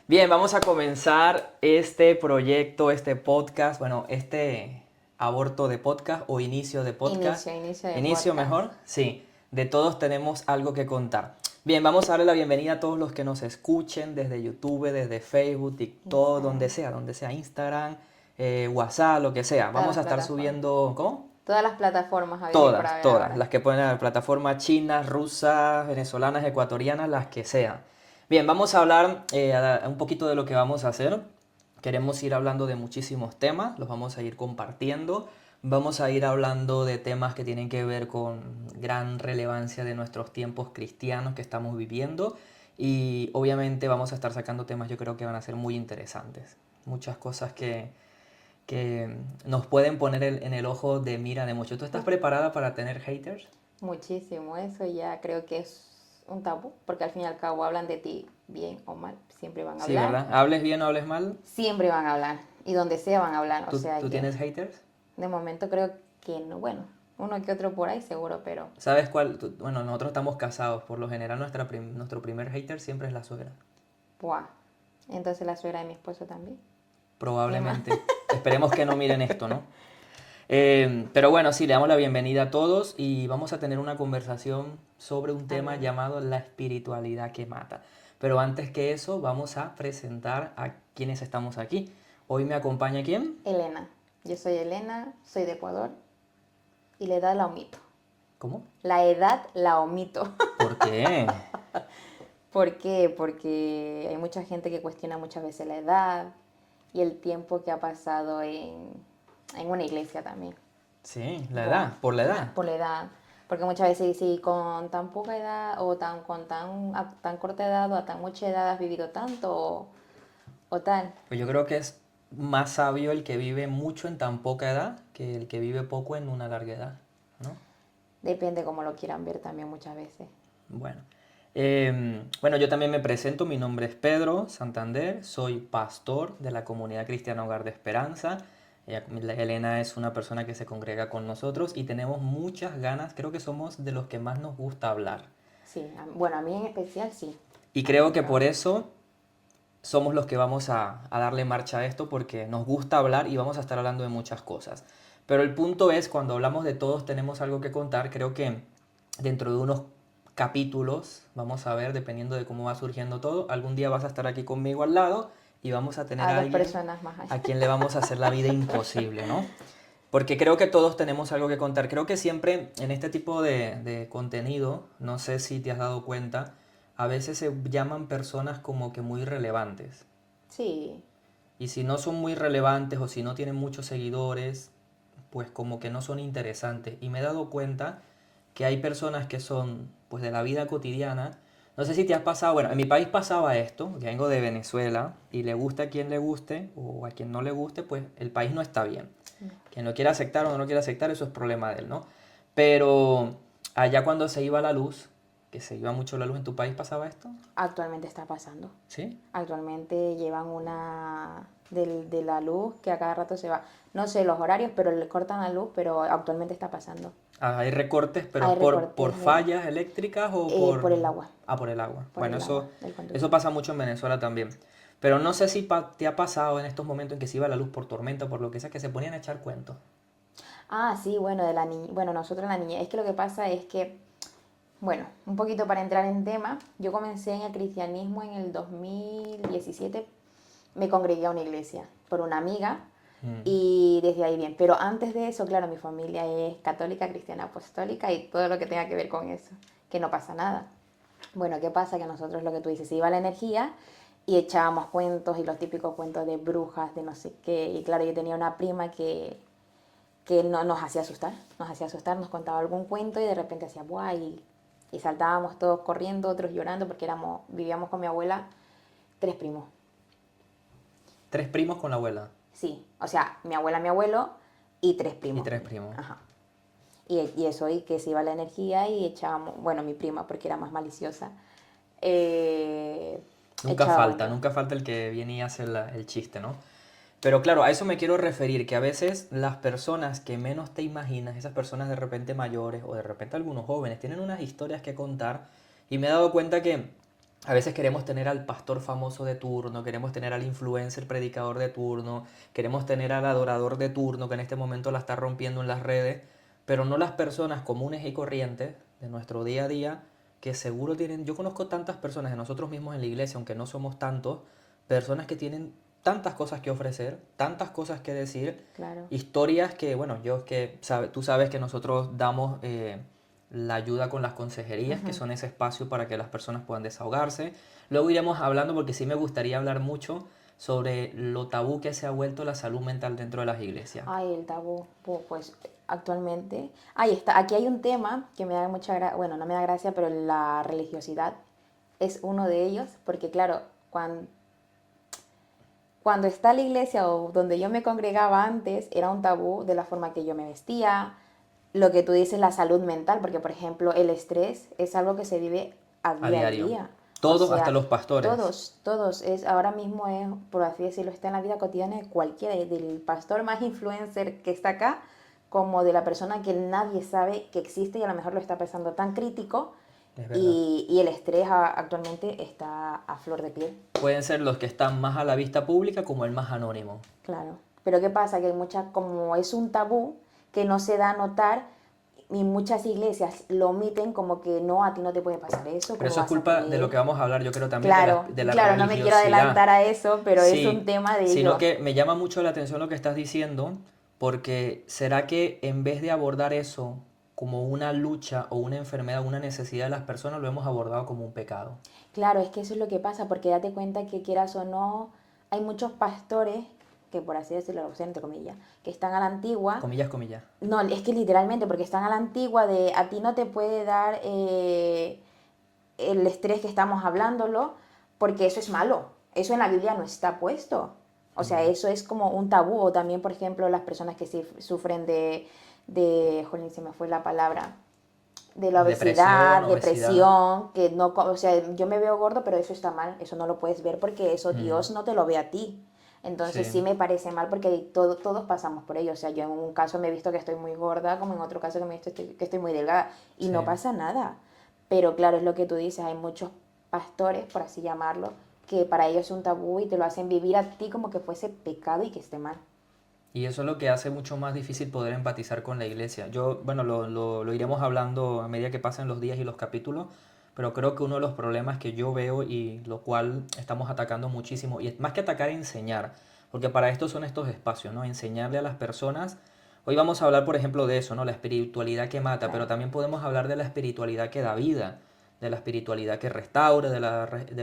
Bien, vamos a comenzar este proyecto, este podcast, bueno, este aborto de podcast o inicio de podcast. Inicio de ¿Inicio podcast. mejor? Sí, de todos tenemos algo que contar. Bien, vamos a darle la bienvenida a todos los que nos escuchen desde YouTube, desde Facebook, TikTok, donde sea, Instagram, WhatsApp, lo que sea. Todas Vamos las a estar plataformas. subiendo, ¿cómo? Todas las plataformas habidas y por Todas, haber todas, ahora. las que ponen a la plataforma chinas, rusas, venezolanas, ecuatorianas, las que sean. Bien, vamos a hablar un poquito de lo que vamos a hacer. Queremos ir hablando de muchísimos temas, los vamos a ir compartiendo. Vamos a ir hablando de temas que tienen que ver con gran relevancia de nuestros tiempos cristianos que estamos viviendo. Y obviamente vamos a estar sacando temas yo creo que van a ser muy interesantes. Muchas cosas que nos pueden poner en el ojo de mira de muchos. ¿Tú estás preparada para tener haters? Muchísimo. Eso ya creo que es un tabú, porque al fin y al cabo hablan de ti bien o mal. Siempre van a Sí, hablar. ¿verdad? Hables bien o hables mal. Siempre van a hablar. Y donde sea van a hablar. O ¿Tú, sea tú que tienes haters? de momento creo que no. Bueno, uno que otro por ahí seguro, pero... ¿Sabes cuál? Bueno, nosotros estamos casados. Por lo general, nuestro primer hater siempre es la suegra. ¡Buah! Entonces la suegra de mi esposo también. Probablemente. Esperemos que no miren esto, ¿no? Pero bueno, sí, le damos la bienvenida a todos y vamos a tener una conversación sobre un tema Amén. llamado la espiritualidad que mata. Pero antes que eso, vamos a presentar a quienes estamos aquí. Hoy me acompaña ¿quién? Elena. Yo soy Elena, soy de Ecuador y la edad la omito. ¿Cómo? La edad la omito. ¿Por qué? ¿Por qué? Porque hay mucha gente que cuestiona muchas veces la edad y el tiempo que ha pasado en una iglesia también. Sí, la Buah, edad, por la edad. por la edad. Porque muchas veces dicen, "Y con tan poca edad o con a tan corta edad o a tan mucha edad has vivido tanto o tal. Pues yo creo que es más sabio el que vive mucho en tan poca edad que el que vive poco en una larga edad, ¿no? Depende cómo lo quieran ver también muchas veces. Bueno. Bueno, yo también me presento, mi nombre es Pedro Santander, soy pastor de la comunidad cristiana Hogar de Esperanza. Elena es una persona que se congrega con nosotros y tenemos muchas ganas, creo que somos de los que más nos gusta hablar. Sí, bueno, a mí en especial sí. Y A mí creo me que por encanta. eso somos los que vamos a darle marcha a esto porque nos gusta hablar y vamos a estar hablando de muchas cosas. Pero el punto es, cuando hablamos de todos tenemos algo que contar, creo que dentro de unos capítulos, vamos a ver, dependiendo de cómo va surgiendo todo, algún día vas a estar aquí conmigo al lado y vamos a tener A a dos alguien personas más allá. a quien le vamos a hacer la vida imposible, ¿no? Porque creo que todos tenemos algo que contar. Creo que siempre en este tipo de contenido, no sé si te has dado cuenta, a veces se llaman personas como que muy relevantes. Sí, Y si no son muy relevantes o si no tienen muchos seguidores, pues como que no son interesantes. Y me he dado cuenta que hay personas que son pues de la vida cotidiana. No sé si te has pasado, bueno, en mi país pasaba esto, que vengo de Venezuela y le gusta a quien le guste o a quien no le guste, pues el país no está bien. Quien lo quiera aceptar o no lo quiera aceptar, eso es problema de él, ¿no? Pero allá cuando se iba la luz, que se iba mucho la luz en tu país, ¿pasaba esto? actualmente está pasando. ¿Sí? Actualmente llevan una de la luz que a cada rato se va. No sé los horarios, pero le cortan la luz, pero actualmente está pasando. Ah, hay recortes, pero Hay es por recortes fallas eléctricas o por... por el agua, Ah, por el agua. por Bueno, el agua eso, del conducto. eso pasa mucho en Venezuela también. Pero no sé si te ha pasado en estos momentos en que se iba la luz por tormenta, por lo que sea, que se ponían a echar cuentos. Ah, sí, bueno, de la niña, bueno, nosotros la niña, es que lo que pasa es que, bueno, un poquito para entrar en tema, yo comencé en el cristianismo en el 2017, me congregué a una iglesia por una amiga Mm. y desde ahí bien, pero antes de eso, claro, mi familia es católica, cristiana, apostólica y todo lo que tenga que ver con eso, que no pasa nada. Bueno, ¿qué pasa? Que nosotros lo que tú dices, se iba la energía y echábamos cuentos y los típicos cuentos de brujas, de no sé qué. Y claro, yo tenía una prima que no, nos hacía asustar, nos contaba algún cuento y de repente hacía ¡buah! Y saltábamos todos corriendo, otros llorando porque vivíamos con mi abuela, tres primos. Tres primos con la abuela Sí, o sea, mi abuela, mi abuelo y tres y primos. tres primos. Ajá. Y eso, y que se iba la energía y echábamos, bueno, mi prima, porque era más maliciosa, echaba cuentos. Nunca falta el que viene y hace el chiste, ¿no? Pero claro, a eso me quiero referir, que a veces las personas que menos te imaginas, esas personas de repente mayores o de repente algunos jóvenes, tienen unas historias que contar y me he dado cuenta que a veces queremos tener al pastor famoso de turno, queremos tener al influencer predicador de turno, queremos tener al adorador de turno que en este momento la está rompiendo en las redes, pero no las personas comunes y corrientes de nuestro día a día que seguro tienen, yo conozco tantas personas de nosotros mismos en la iglesia, aunque no somos tantos, personas que tienen tantas cosas que ofrecer, tantas cosas que decir, Claro. historias que, bueno, yo es que tú sabes que nosotros damos la ayuda con las consejerías, que Ujú. son ese espacio para que las personas puedan desahogarse. Luego iremos hablando, porque sí me gustaría hablar mucho sobre lo tabú que se ha vuelto la salud mental dentro de las iglesias. Ay, el tabú, pues actualmente. Ahí está, aquí hay un tema que me da mucha gracia, bueno, no me da gracia, pero la religiosidad es uno de ellos, porque claro, cuando está la iglesia o donde yo me congregaba antes, era un tabú de la forma que yo me vestía, lo que tú dices, la salud mental, porque por ejemplo el estrés es algo que se vive a A día a diario. día. O Todos, hasta sea, los pastores. todos, ahora mismo es, por así decirlo, está en la vida cotidiana de cualquiera, del pastor más influencer que está acá, como de la persona que nadie sabe que existe y a lo mejor lo está pensando tan crítico, Es verdad. y el estrés actualmente está a flor de piel. Pueden ser los que están más a la vista pública como el más anónimo. Claro. Pero ¿qué pasa? Que hay muchas, como es un tabú que no se da a notar, y muchas iglesias lo omiten como que no, a ti no te puede pasar eso, Pero ¿cómo eso es vas a culpa de lo creer? que vamos a hablar, yo creo también, Claro, de la claro, no me quiero adelantar religiosidad. a eso, pero es un Sí, tema de sino ellos. que me llama mucho la atención lo que estás diciendo, porque ¿será que en vez de abordar eso como una lucha o una enfermedad, una necesidad de las personas, lo hemos abordado como un pecado? Claro, es que eso es lo que pasa, porque date cuenta que quieras o no, hay muchos pastores, que por así decirlo, entre comillas, que están a la antigua. Comillas, comillas. No, es que literalmente, porque están a la antigua de a ti no te puede dar el estrés que estamos hablándolo, porque eso es malo. Eso en la Biblia no está puesto. O sea, Mm. eso es como un tabú. O también, por ejemplo, las personas que sufren jolín, se me fue la palabra, de la Depresión, obesidad, obesidad. depresión, que no, o sea, yo me veo gordo, pero eso está mal, eso no lo puedes ver porque eso Mm, Dios no te lo ve a ti. Entonces sí, sí me parece mal porque todos pasamos por ello. O sea, yo en un caso me he visto que estoy muy gorda, como en otro caso que me he visto que estoy muy delgada y sí. no pasa nada. Pero claro, es lo que tú dices, hay muchos pastores, por así llamarlo, que para ellos es un tabú y te lo hacen vivir a ti como que fuese pecado y que esté mal. Y eso es lo que hace mucho más difícil poder empatizar con la iglesia. Yo, bueno, lo iremos hablando a medida que pasen los días y los capítulos, pero creo que uno de los problemas que yo veo y lo cual estamos atacando muchísimo, y es más que atacar, enseñar, porque para esto son estos espacios, ¿no? Enseñarle a las personas. Hoy vamos a hablar, por ejemplo, de eso, ¿no? La espiritualidad que mata, pero Claro. también podemos hablar de la espiritualidad que da vida, de la espiritualidad que restaura, de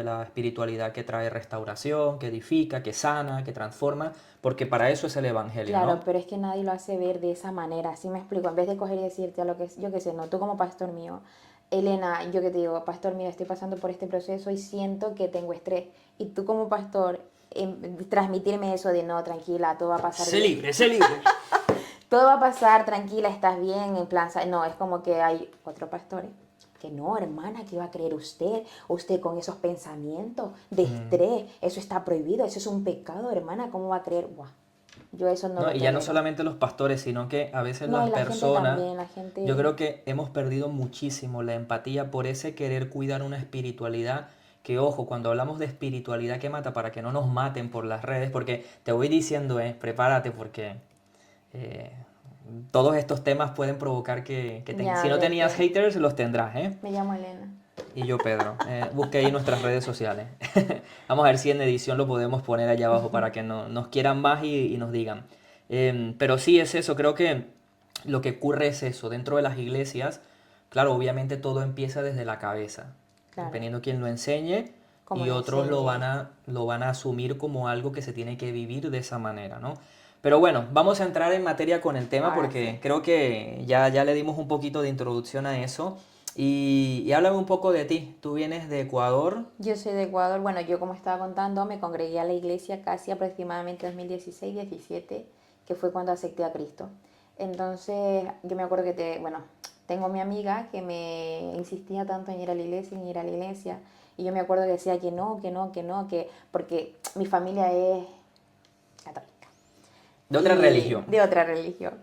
la espiritualidad que trae restauración, que edifica, que sana, que transforma, porque para eso es el Evangelio, Claro, ¿no? pero es que nadie lo hace ver de esa manera, así me explico, en vez de coger y decirte a lo que, yo qué sé, no, tú como pastor mío, Elena, yo que te digo, pastor mío, estoy pasando por este proceso y siento que tengo estrés, y tú como pastor, transmitirme eso de no, tranquila, todo va a pasar Sé bien, libre, sé libre. todo va a pasar, tranquila, estás bien, en plan, no, es como que hay otros pastores que no, hermana, ¿qué va a creer usted? Usted con esos pensamientos de Mm. estrés, eso está prohibido, eso es un pecado, hermana, ¿cómo va a creer? Buah, yo eso no No, lo y ya no tolero. solamente los pastores, sino que a veces No, las y la gente personas, también, la yo gente... creo que hemos perdido muchísimo la empatía por ese querer cuidar una espiritualidad que, ojo, cuando hablamos de espiritualidad que mata, para que no nos maten por las redes, porque te voy diciendo, prepárate porque eh, todos estos temas pueden provocar si Ya, no ya tenías entiendo. haters, los tendrás, ¿eh? Me llamo Elena. Y yo, Pedro. Busque ahí nuestras redes sociales. Vamos a ver si en edición lo podemos poner allá abajo para que nos quieran más y nos digan. Pero sí es eso, creo que lo que ocurre es eso. Dentro de las iglesias, claro, obviamente todo empieza desde la cabeza. Claro, Dependiendo quién lo enseñe, como y lo otros enseñe. lo van a asumir como algo que se tiene que vivir de esa manera, ¿no? Pero bueno, vamos a entrar en materia con el tema Ahora sí. porque creo que ya le dimos un poquito de introducción a eso. Y háblame un poco de ti. Tú vienes de Ecuador. Yo soy de Ecuador. Bueno, yo como estaba contando, me congregué a la iglesia casi aproximadamente 2016-17, que fue cuando acepté a Cristo. Entonces, yo me acuerdo bueno, tengo mi amiga que me insistía tanto en ir a la iglesia, en ir a la iglesia. Y yo me acuerdo que decía que no, que no, que no, porque mi familia es católica. De otra religión. De otra religión.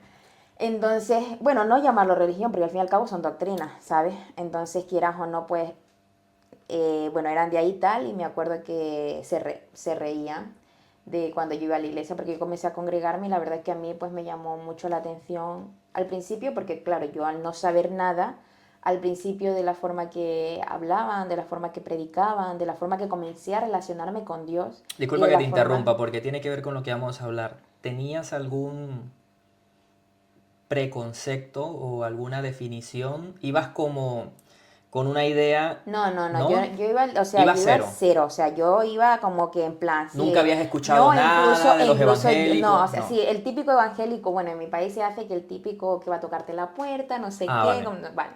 Entonces, bueno, no llamarlo religión, porque al fin y al cabo son doctrinas, ¿sabes? Entonces, quieras o no, pues, bueno, eran de ahí tal, y me acuerdo que se reían de cuando yo iba a la iglesia, porque yo comencé a congregarme, y la verdad es que a mí, pues, me llamó mucho la atención al principio, porque, claro, yo al no saber nada, al principio de la forma que hablaban, de la forma que predicaban, de la forma que comencé a relacionarme con Dios, y Disculpa de que la te forma... interrumpa porque tiene que ver con lo que vamos a hablar. ¿Tenías algún preconcepto o alguna definición? ¿Ibas como con una idea? No, ¿No? yo iba, o sea, Iba yo iba cero. cero, o sea, yo iba como que en plan, ¿Nunca sí, habías escuchado no, nada de los no, o evangélicos? sea, No. sí, el típico evangélico, bueno, en mi país se hace que el típico que va a tocarte la puerta, no sé Ah, qué, vale. vale.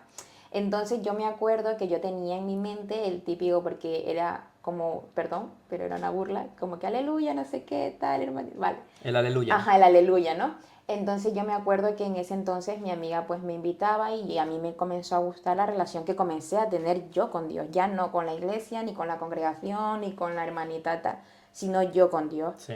Entonces yo me acuerdo que yo tenía en mi mente el típico, porque era como, perdón, pero era una burla, como que aleluya, no sé qué, tal, hermano, vale. El aleluya. Ajá, el aleluya, ¿no? Entonces yo me acuerdo que en ese entonces mi amiga pues me invitaba, y a mí me comenzó a gustar la relación que comencé a tener yo con Dios, ya no con la iglesia, ni con la congregación, ni con la hermanita, sino yo con Dios. Sí.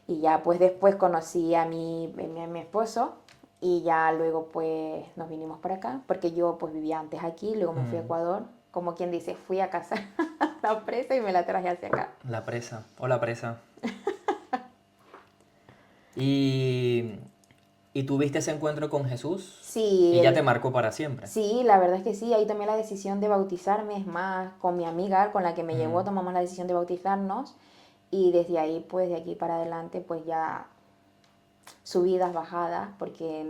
Y ya pues después conocí a mi esposo, y ya luego pues nos vinimos para acá, porque yo pues vivía antes aquí, luego me fui a Mm, Ecuador, como quien dice, fui a cazar la presa y me la traje hacia acá. la presa. O la presa. Y, y tuviste ese encuentro con Jesús Sí, y ya te marcó para siempre. sí, la verdad es que sí, ahí tomé la decisión de bautizarme, es más, con mi amiga con la que me llevó Mm, tomamos la decisión de bautizarnos, y desde ahí, pues de aquí para adelante, pues ya subidas, bajadas, porque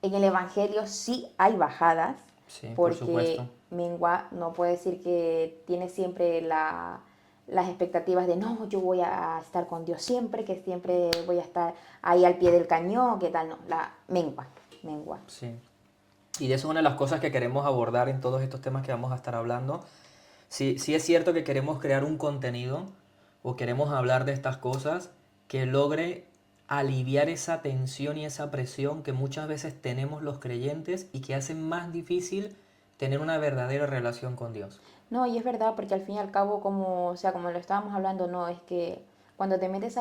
en el Evangelio sí hay bajadas, sí, por supuesto. porque Mengua no puede decir que tiene siempre las expectativas de no, yo voy a estar con Dios siempre, que siempre voy a estar ahí al pie del cañón, que tal, no, la mengua. Sí. Y de eso es una de las cosas que queremos abordar en todos estos temas que vamos a estar hablando. Sí, sí es cierto que queremos crear un contenido o queremos hablar de estas cosas que logre aliviar esa tensión y esa presión que muchas veces tenemos los creyentes y que hacen más difícil tener una verdadera relación con Dios. No, y es verdad, porque al fin y al cabo, como, o sea, como lo estábamos hablando, no, es que cuando te metes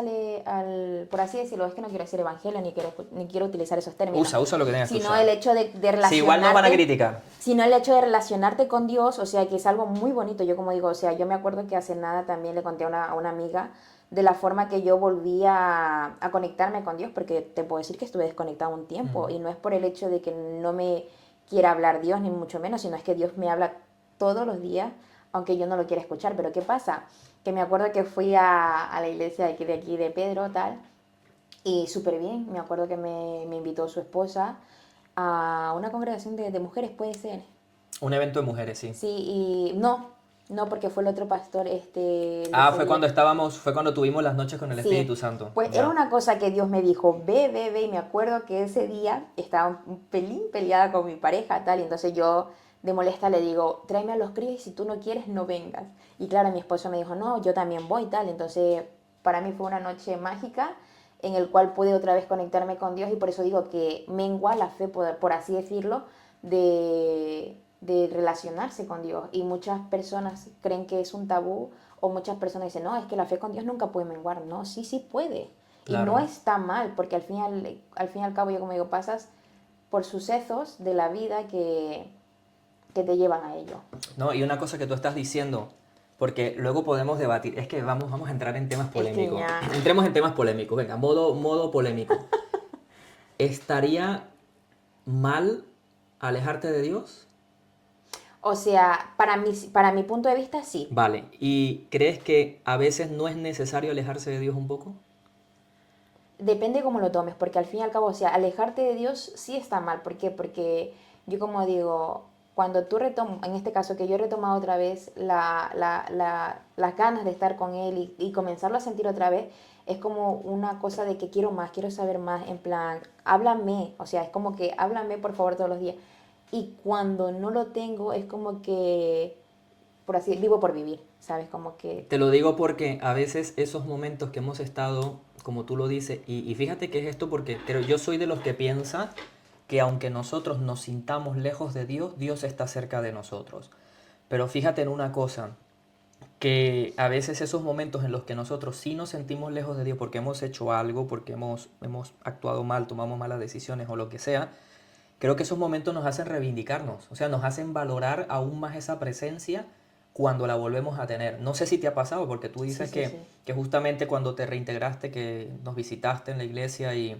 por así decirlo, es que no quiero decir evangelio, ni quiero utilizar esos términos, Usa lo que tengas que sino el usar. hecho de Si igual nos van a relacionarte, criticar. sino el hecho de relacionarte con Dios, o sea, que es algo muy bonito. Yo como digo, o sea, yo me acuerdo que hace nada también le conté a una amiga de la forma que yo volví a conectarme con Dios, porque te puedo decir que estuve desconectado un tiempo, Mm, y no es por el hecho de que no me quiera hablar Dios, ni mucho menos, sino es que Dios me habla todos los días, aunque yo no lo quiera escuchar. Pero ¿qué pasa? Que me acuerdo que fui a la iglesia de aquí de Pedro, tal, y súper bien. Me acuerdo que me invitó su esposa a una congregación de mujeres, puede ser. un evento de mujeres, sí. Sí, y no, porque fue el otro pastor, el Ah, ese día. fue cuando tuvimos las noches con el Espíritu Sí, Santo. pues era Ya. una cosa que Dios me dijo, ve, y me acuerdo que ese día estaba un pelín peleada con mi pareja, tal, y entonces yo de molesta le digo, tráeme a los críos, y si tú no quieres, no vengas. Y claro, mi esposo me dijo, no, yo también voy, tal, entonces para mí fue una noche mágica en el cual pude otra vez conectarme con Dios, y por eso digo que mengua la fe, por así decirlo, de relacionarse con Dios. Y muchas personas creen que es un tabú, o muchas personas dicen, no, es que la fe con Dios nunca puede menguar. No, sí, sí puede. Y no Claro. está mal, porque al fin y al cabo, yo como digo, pasas por sucesos de la vida que te llevan a ello. No, y una cosa que tú estás diciendo, porque luego podemos debatir, es que vamos a entrar en temas Es que polémicos. ya... Entremos en temas polémicos, venga, modo polémico. ¿Estaría mal alejarte de Dios? O sea, para mi punto de vista, sí. Vale, ¿y crees que a veces no es necesario alejarse de Dios un poco? Depende cómo lo tomes, porque al fin y al cabo, o sea, alejarte de Dios sí está mal. ¿Por qué? Porque yo como digo, cuando tú retomas, en este caso que yo he retomado otra vez las ganas de estar con Él, y comenzarlo a sentir otra vez, es como una cosa de que quiero más, quiero saber más, en plan, háblame, o sea, es como que háblame por favor todos los días. Y cuando no lo tengo, es como que, por así, vivo por vivir, ¿sabes? Como que, Te lo digo porque a veces esos momentos que hemos estado, como tú lo dices, y fíjate que es esto porque creo, yo soy de los que piensa que aunque nosotros nos sintamos lejos de Dios, Dios está cerca de nosotros. Pero fíjate en una cosa, que a veces esos momentos en los que nosotros sí nos sentimos lejos de Dios porque hemos hecho algo, porque hemos actuado mal, tomamos malas decisiones o lo que sea, creo que esos momentos nos hacen reivindicarnos, o sea, nos hacen valorar aún más esa presencia cuando la volvemos a tener. No sé si te ha pasado, porque tú Sí, dices sí, sí. que justamente cuando te reintegraste, que nos visitaste en la iglesia y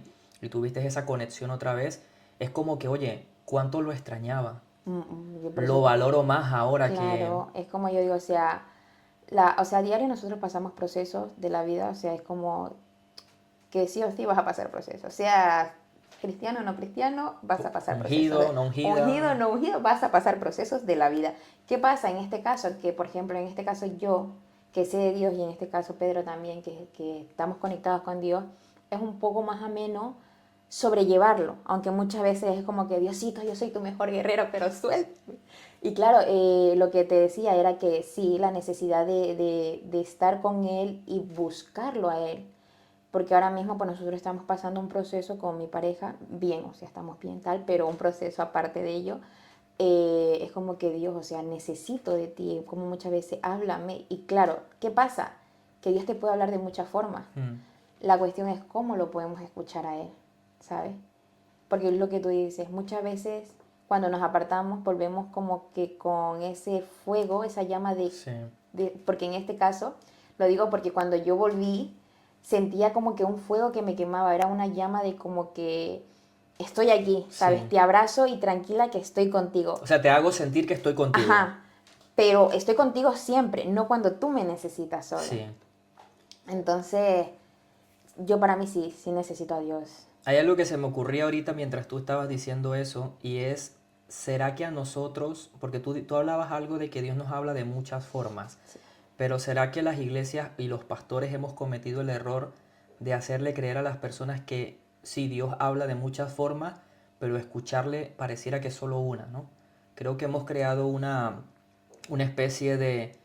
tuviste esa conexión otra vez, es como que, oye, cuánto lo extrañaba. Yo por Lo eso, valoro más ahora que... claro, es como yo digo, o sea, o sea, a diario nosotros pasamos procesos de la vida, o sea, es como que sí o sí vas a pasar procesos. Seas cristiano o no cristiano, vas a pasar procesos. Ungido, no Ungido o ungida. no ungido, vas a pasar procesos de la vida. ¿Qué pasa en este caso? Que, por ejemplo, en este caso yo, que sé de Dios, y en este caso Pedro también, que estamos conectados con Dios, es un poco más ameno sobrellevarlo, aunque muchas veces es como que Diosito, yo soy tu mejor guerrero, pero suéltame. Y claro, lo que te decía era que sí, la necesidad de estar con Él y buscarlo a Él, porque ahora mismo pues nosotros estamos pasando un proceso con mi pareja, bien, o sea, estamos bien tal, pero un proceso aparte de ello, es como que Dios, o sea, necesito de ti, como muchas veces, háblame. Y claro, ¿qué pasa? Que Dios te puede hablar de muchas formas. Mm, La cuestión es cómo lo podemos escuchar a Él, ¿sabes? Porque es lo que tú dices, muchas veces cuando nos apartamos volvemos como que con ese fuego, esa llama sí, porque en este caso, lo digo porque cuando yo volví, sentía como que un fuego que me quemaba, era una llama de como que estoy aquí, ¿sabes? sí. Te abrazo y tranquila que estoy contigo. O sea, te hago sentir que estoy contigo. Ajá, pero estoy contigo siempre, no cuando tú me necesitas solo. Sí. Entonces, yo para mí sí, sí necesito a Dios. Hay algo que se me ocurría ahorita mientras tú estabas diciendo eso y es, ¿será que a nosotros, porque tú hablabas algo de que Dios nos habla de muchas formas, Sí. pero ¿será que las iglesias y los pastores hemos cometido el error de hacerle creer a las personas que sí, Dios habla de muchas formas, pero escucharle pareciera que es solo una, ¿no? Creo que hemos creado una especie de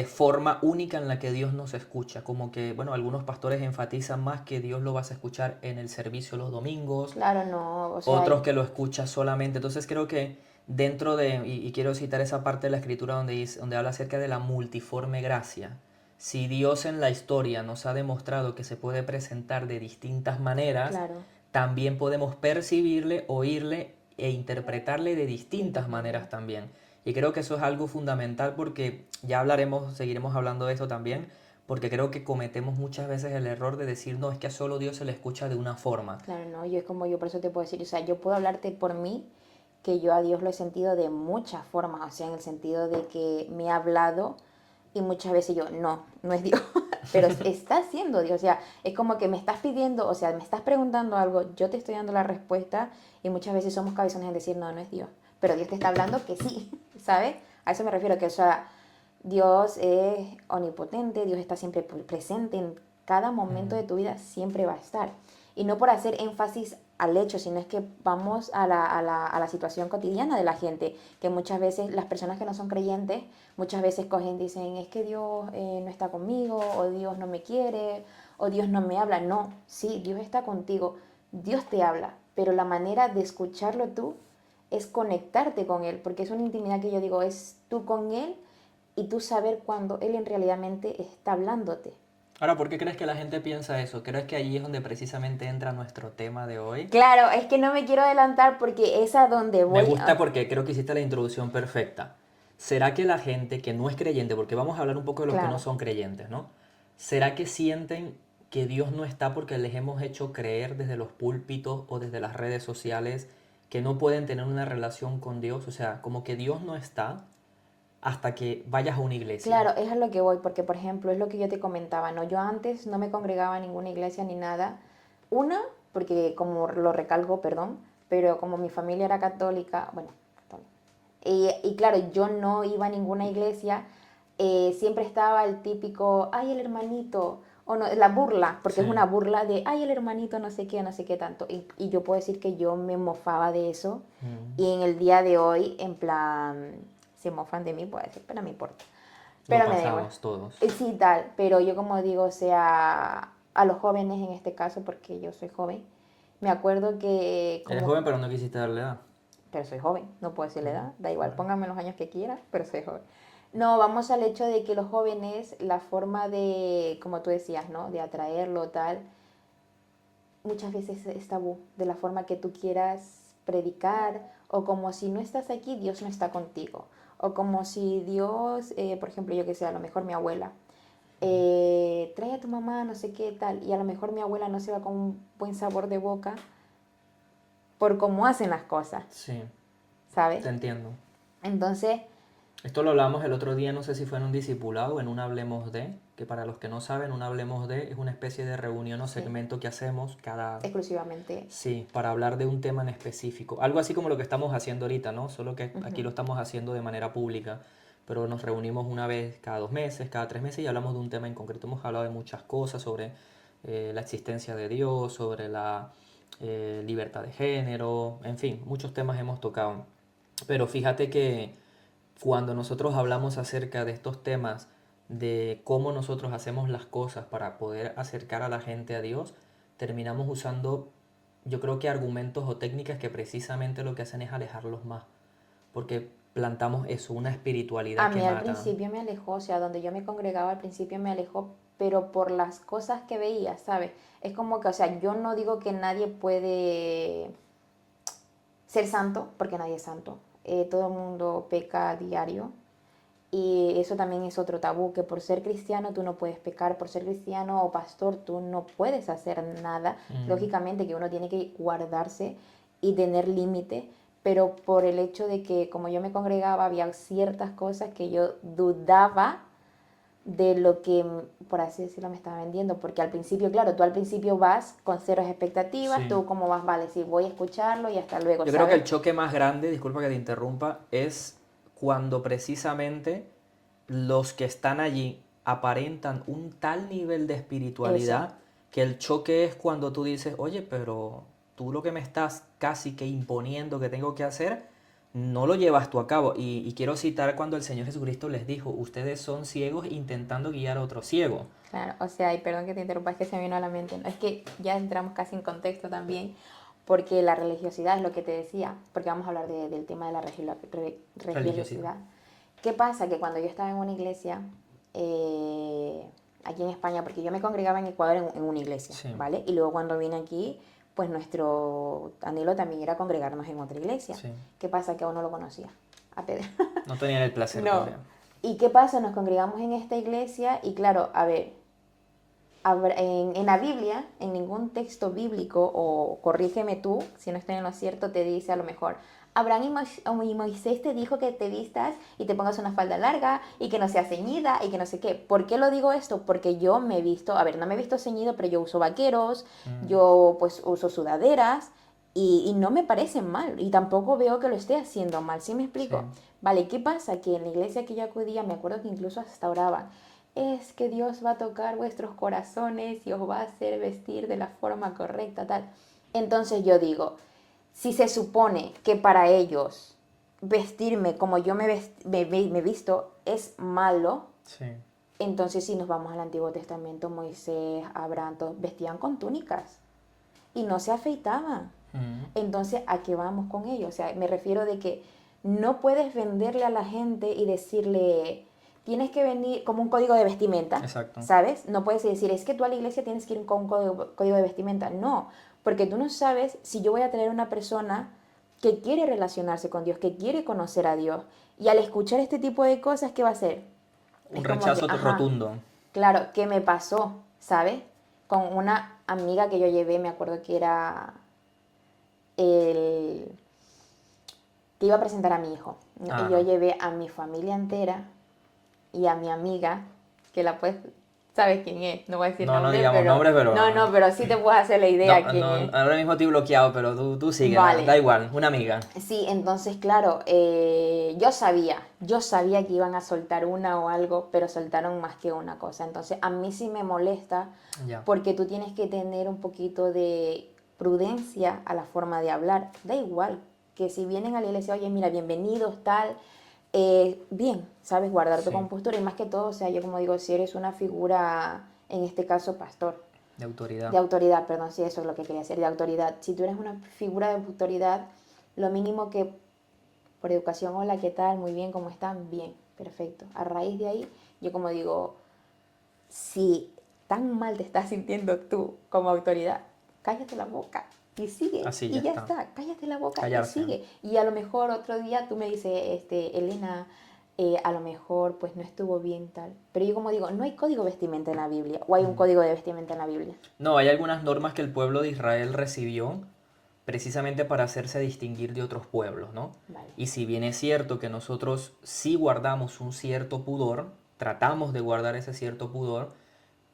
forma única en la que Dios nos escucha. Como que, bueno, algunos pastores enfatizan más que Dios lo vas a escuchar en el servicio los domingos, Claro, no, o sea, otros que lo escuchas solamente. Entonces creo que dentro de, y quiero citar esa parte de la escritura donde habla acerca de la multiforme gracia. Si Dios en la historia nos ha demostrado que se puede presentar de distintas maneras, claro, también podemos percibirle, oírle e interpretarle de distintas distintas maneras. maneras también. Y creo que eso es algo fundamental porque ya hablaremos, seguiremos hablando de eso también, porque creo que cometemos muchas veces el error de decir, no, es que a solo Dios se le escucha de una forma. Claro, no, yo es como yo por eso te puedo decir, o sea, yo puedo hablarte por mí, que yo a Dios lo he sentido de muchas formas, o sea, en el sentido de que me ha hablado y muchas veces yo, no, no es Dios, pero está siendo Dios, o sea, es como que me estás pidiendo, o sea, me estás preguntando algo, yo te estoy dando la respuesta y muchas veces somos cabezones en decir, no, no es Dios, pero Dios te está hablando que sí, ¿sabes? A eso me refiero, que o sea, Dios es omnipotente, Dios está siempre presente en cada momento Mm. de tu vida, siempre va a estar. Y no por hacer énfasis al hecho, sino es que vamos a la situación cotidiana de la gente, que muchas veces las personas que no son creyentes, muchas veces cogen y dicen, es que Dios no está conmigo, o Dios no me quiere, o Dios no me habla. No, sí, Dios está contigo, Dios te habla, pero la manera de escucharlo tú es conectarte con Él, porque es una intimidad que yo digo, es tú con Él y tú saber cuando Él en realidad está hablándote. Ahora, ¿por qué crees que la gente piensa eso? ¿Crees que allí es donde precisamente entra nuestro tema de hoy? Claro, es que no me quiero adelantar porque es a donde Me voy. gusta porque creo que hiciste la introducción perfecta. ¿Será que la gente que no es creyente, porque vamos a hablar un poco de los que no Claro, son creyentes, ¿no? ¿Será que sienten que Dios no está porque les hemos hecho creer desde los púlpitos o desde las redes sociales que no pueden tener una relación con Dios? O sea, como que Dios no está hasta que vayas a una iglesia. claro, es a lo que voy, porque por ejemplo, es lo que yo te comentaba, ¿no? Yo antes no me congregaba en ninguna iglesia ni nada. Una, porque como lo recalco, perdón, pero como mi familia era católica, bueno, católica. Y claro, yo no iba a ninguna iglesia, siempre estaba el típico, ay, el hermanito, o no, la burla, porque Sí. es una burla de, ay, el hermanito, no sé qué tanto. Y yo puedo decir que yo me mofaba de eso, Mm. y en el día de hoy, en plan, se mofan de mí, puedo decir, pero no me importa. No Pero me da igual. pasamos todos. Sí, tal, pero yo como digo, o sea, a los jóvenes en este caso, porque yo soy joven, me acuerdo que Eres como joven, pero no quisiste darle edad. pero soy joven, no puedo decir la Mm. edad, da igual, Bueno. pónganme los años que quiera, pero soy joven. No, vamos al hecho de que los jóvenes, la forma de, como tú decías, ¿no? De atraerlo, tal, muchas veces es tabú, de la forma que tú quieras predicar, o como si no estás aquí, Dios no está contigo. O como si Dios, por ejemplo, yo que sé, a lo mejor mi abuela, trae a tu mamá, no sé qué tal, y a lo mejor mi abuela no se va con un buen sabor de boca por cómo hacen las cosas, Sí, ¿sabes? te entiendo. Entonces, Esto lo hablamos el otro día, no sé si fue en un discipulado o en un Hablemos de, que para los que no saben, un Hablemos de es una especie de reunión o sí, segmento que hacemos cada... exclusivamente. Sí, para hablar de un tema en específico. Algo así como lo que estamos haciendo ahorita, ¿no? Solo que aquí Ujú. lo estamos haciendo de manera pública, pero nos reunimos una vez cada 2 meses, cada 3 meses y hablamos de un tema en concreto. Hemos hablado de muchas cosas sobre la existencia de Dios, sobre la libertad de género, en fin, muchos temas hemos tocado. Pero fíjate que cuando nosotros hablamos acerca de estos temas, de cómo nosotros hacemos las cosas para poder acercar a la gente a Dios, terminamos usando, yo creo que argumentos o técnicas que precisamente lo que hacen es alejarlos más, porque plantamos eso, una A espiritualidad que mí al mata. principio me alejó, o sea, donde yo me congregaba al principio me alejó, pero por las cosas que veía, ¿sabes? Es como que, o sea, yo no digo que nadie puede ser santo, porque nadie es santo. Todo el mundo peca a diario. Y eso también es otro tabú, que por ser cristiano tú no puedes pecar, por ser cristiano o pastor tú no puedes hacer nada. Mm, Lógicamente que uno tiene que guardarse y tener límite, pero por el hecho de que como yo me congregaba había ciertas cosas que yo dudaba de lo que, por así decirlo, me estaba vendiendo, porque al principio, claro, tú al principio vas con cero expectativas, sí. tú como vas, vale, sí, voy a escucharlo y hasta luego, Yo creo que ¿sabes? el choque más grande, disculpa que te interrumpa, es cuando precisamente los que están allí aparentan un tal nivel de Eso, espiritualidad que el choque es cuando tú dices, oye, pero tú lo que me estás casi que imponiendo que tengo que hacer, no lo llevas tú a cabo. Y quiero citar cuando el Señor Jesucristo les dijo, ustedes son ciegos intentando guiar a otro ciego. claro, o sea, y perdón que te interrumpa, es que se me vino a la mente, ¿no? Es que ya entramos casi en contexto también, porque la religiosidad es lo que te decía, porque vamos a hablar del tema de la Religiosidad. religiosidad. ¿Qué pasa? Que cuando yo estaba en una iglesia, aquí en España, porque yo me congregaba en Ecuador en una iglesia, Sí, ¿vale? Y luego cuando vine aquí, pues nuestro anhelo también era congregarnos en otra iglesia. sí. ¿Qué pasa? Que aún no lo conocía, a Pedro. No tenían el placer No. todavía. ¿Y qué pasa? Nos congregamos en esta iglesia y claro, a ver, en la Biblia, en ningún texto bíblico, o corrígeme tú, si no estoy en lo cierto, te dice a lo mejor, Abraham y Moisés te dijo que te vistas y te pongas una falda larga y que no seas ceñida y que no sé qué. ¿Por qué lo digo esto? Porque yo me he visto, a ver, no me he visto ceñido, pero yo uso vaqueros, Mm, yo pues uso sudaderas y no me parecen mal y tampoco veo que lo esté haciendo mal, ¿sí me sí. explico? Vale, ¿qué pasa? Que en la iglesia que yo acudía, me acuerdo que incluso hasta oraban es que Dios va a tocar vuestros corazones y os va a hacer vestir de la forma correcta, tal. Entonces yo digo, si se supone que para ellos vestirme como yo me visto es malo, Sí. entonces si nos vamos al Antiguo Testamento, Moisés, Abraham, todos vestían con túnicas y no se afeitaban. Mm, Entonces, ¿a qué vamos con ello? O sea, me refiero de que no puedes venderle a la gente y decirle, tienes que venir como un código de vestimenta, exacto. ¿sabes? No puedes decir, es que tú a la iglesia tienes que ir con un código de vestimenta. No, porque tú no sabes si yo voy a tener una persona que quiere relacionarse con Dios, que quiere conocer a Dios. Y al escuchar este tipo de cosas, ¿qué va a hacer? Un Es como que, rechazo ajá, rotundo. claro, ¿qué me pasó? ¿Sabes? Con una amiga que yo llevé, me acuerdo que era el que iba a presentar a mi hijo, ¿no? Y yo Ajá. llevé a mi familia entera y a mi amiga, que la puedes, sabes quién es, no voy a decir No, no nombre, digamos pero nombre, pero... no, no, pero sí te puedes hacer la idea No, quién no, es. ahora mismo estoy bloqueado, pero tú sigue, da Vale, igual, una amiga. sí, entonces claro, yo sabía que iban a soltar una o algo, pero soltaron más que una cosa. Entonces a mí sí me molesta Ya. porque tú tienes que tener un poquito de prudencia a la forma de hablar. Da igual que si vienen a la iglesia, oye, mira, bienvenidos, tal, bien, sabes, guardar tu Sí, compostura y más que todo, o sea, yo como digo, si eres una figura, en este caso, pastor, de autoridad. de autoridad, perdón, sí, eso es lo que quería decir, de autoridad. Si tú eres una figura de autoridad, lo mínimo que por educación, hola, ¿qué tal? Muy bien, ¿cómo están? Bien. Perfecto. A raíz de ahí, yo como digo, si tan mal te estás sintiendo tú como autoridad, cállate la boca y sigue. Así ya Y ya está. está, cállate la boca y Callarse. sigue. Y a lo mejor otro día tú me dices, Elena, a lo mejor pues no estuvo bien tal. Pero yo como digo, no hay código vestimenta en la Biblia. O hay un código de vestimenta en la Biblia. No, hay algunas normas que el pueblo de Israel recibió precisamente para hacerse distinguir de otros pueblos, ¿no? Vale. Y si bien es cierto que nosotros sí guardamos un cierto pudor, tratamos de guardar ese cierto pudor,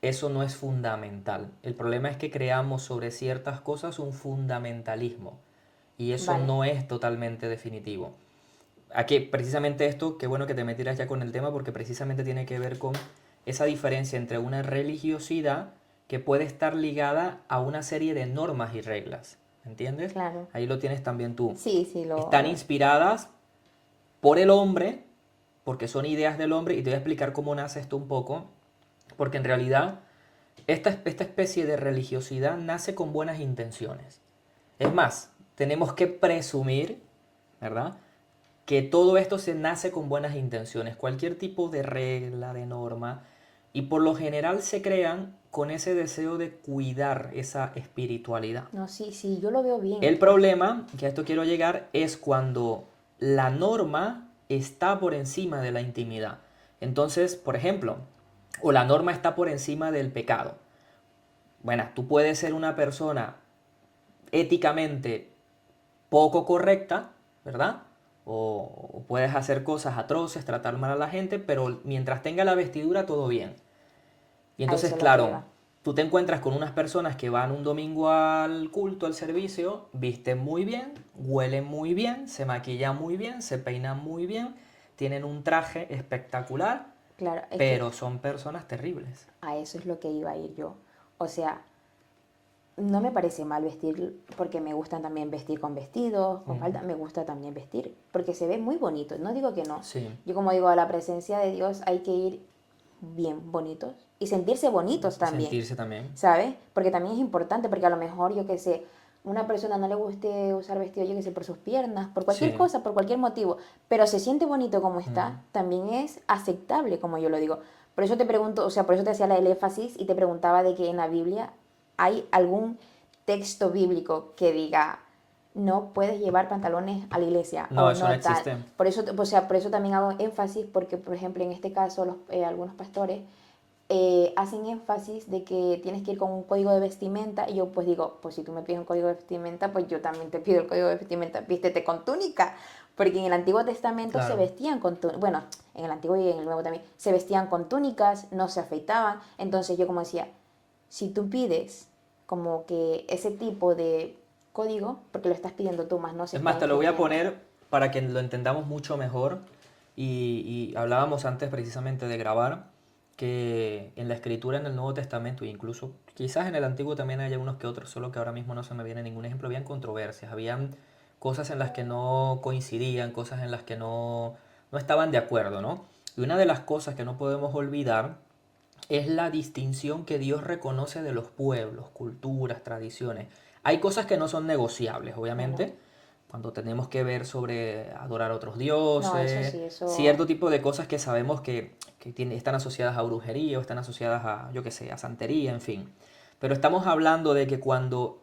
eso no es fundamental. El problema es que creamos sobre ciertas cosas un fundamentalismo y eso Vale. no es totalmente definitivo. Aquí, precisamente esto, qué bueno que te metieras ya con el tema porque precisamente tiene que ver con esa diferencia entre una religiosidad que puede estar ligada a una serie de normas y reglas, ¿entiendes? Claro. Ahí lo tienes también tú. Sí, sí, Están inspiradas por el hombre, porque son ideas del hombre, y te voy a explicar cómo nace esto un poco, porque en realidad esta especie de religiosidad nace con buenas intenciones. Es más, tenemos que presumir, ¿verdad?, que todo esto se nace con buenas intenciones, cualquier tipo de regla, de norma, y por lo general se crean con ese deseo de cuidar esa espiritualidad. No, sí, sí, yo lo veo bien. El problema, que a esto quiero llegar, es cuando la norma está por encima de la intimidad. Entonces, por ejemplo, o la norma está por encima del pecado. Bueno, tú puedes ser una persona éticamente poco correcta, ¿verdad? O puedes hacer cosas atroces, tratar mal a la gente, pero mientras tenga la vestidura, todo bien. Y A entonces, eso es lo que claro, iba. tú te encuentras con unas personas que van un domingo al culto, al servicio, visten muy bien, huelen muy bien, se maquillan muy bien, se peinan muy bien, tienen un traje espectacular, Claro, es que pero son personas terribles. a eso es lo que iba a ir yo. O sea, no me parece mal vestir porque me gustan también vestir con vestidos, con falda, me gusta también vestir porque se ve muy bonito, no digo que no. Sí, Yo como digo, a la presencia de Dios hay que ir bien bonitos y sentirse bonitos también, sentirse también. ¿sabes? Porque también es importante porque a lo mejor, yo qué sé, una persona no le guste usar vestido, yo qué sé, por sus piernas, por cualquier Sí. cosa, por cualquier motivo, pero se siente bonito como está, también es aceptable, como yo lo digo. Por eso te pregunto, o sea, por eso te hacía el énfasis y te preguntaba de que en la Biblia hay algún texto bíblico que diga no puedes llevar pantalones a la iglesia No, o eso no no tal. existe. Por eso, o sea, por eso también hago énfasis porque, por ejemplo, en este caso algunos pastores hacen énfasis de que tienes que ir con un código de vestimenta y yo pues digo, pues si tú me pides un código de vestimenta, pues yo también te pido el código de vestimenta, vístete con túnica, porque en el Antiguo Testamento se Claro. vestían con túnicas, bueno, en el Antiguo y en el Nuevo también, se vestían con túnicas, no se afeitaban, entonces yo como decía, si tú pides como que ese tipo de código, porque lo estás pidiendo tú, más no se Es está más, te lo voy a enseñando. poner para que lo entendamos mucho mejor. Y hablábamos antes precisamente de grabar que en la escritura en el Nuevo Testamento, e incluso quizás en el Antiguo también haya unos que otros, solo que ahora mismo no se me viene ningún ejemplo, habían controversias, habían cosas en las que no coincidían, cosas en las que no estaban de acuerdo, ¿no? Y una de las cosas que no podemos olvidar es la distinción que Dios reconoce de los pueblos, culturas, tradiciones. Hay cosas que no son negociables, Claro. obviamente, cuando tenemos que ver sobre adorar a otros No, eso dioses, sí, eso... cierto tipo de cosas que sabemos que están asociadas a brujería o están asociadas a, yo qué sé, a santería, en fin. Pero estamos hablando de que cuando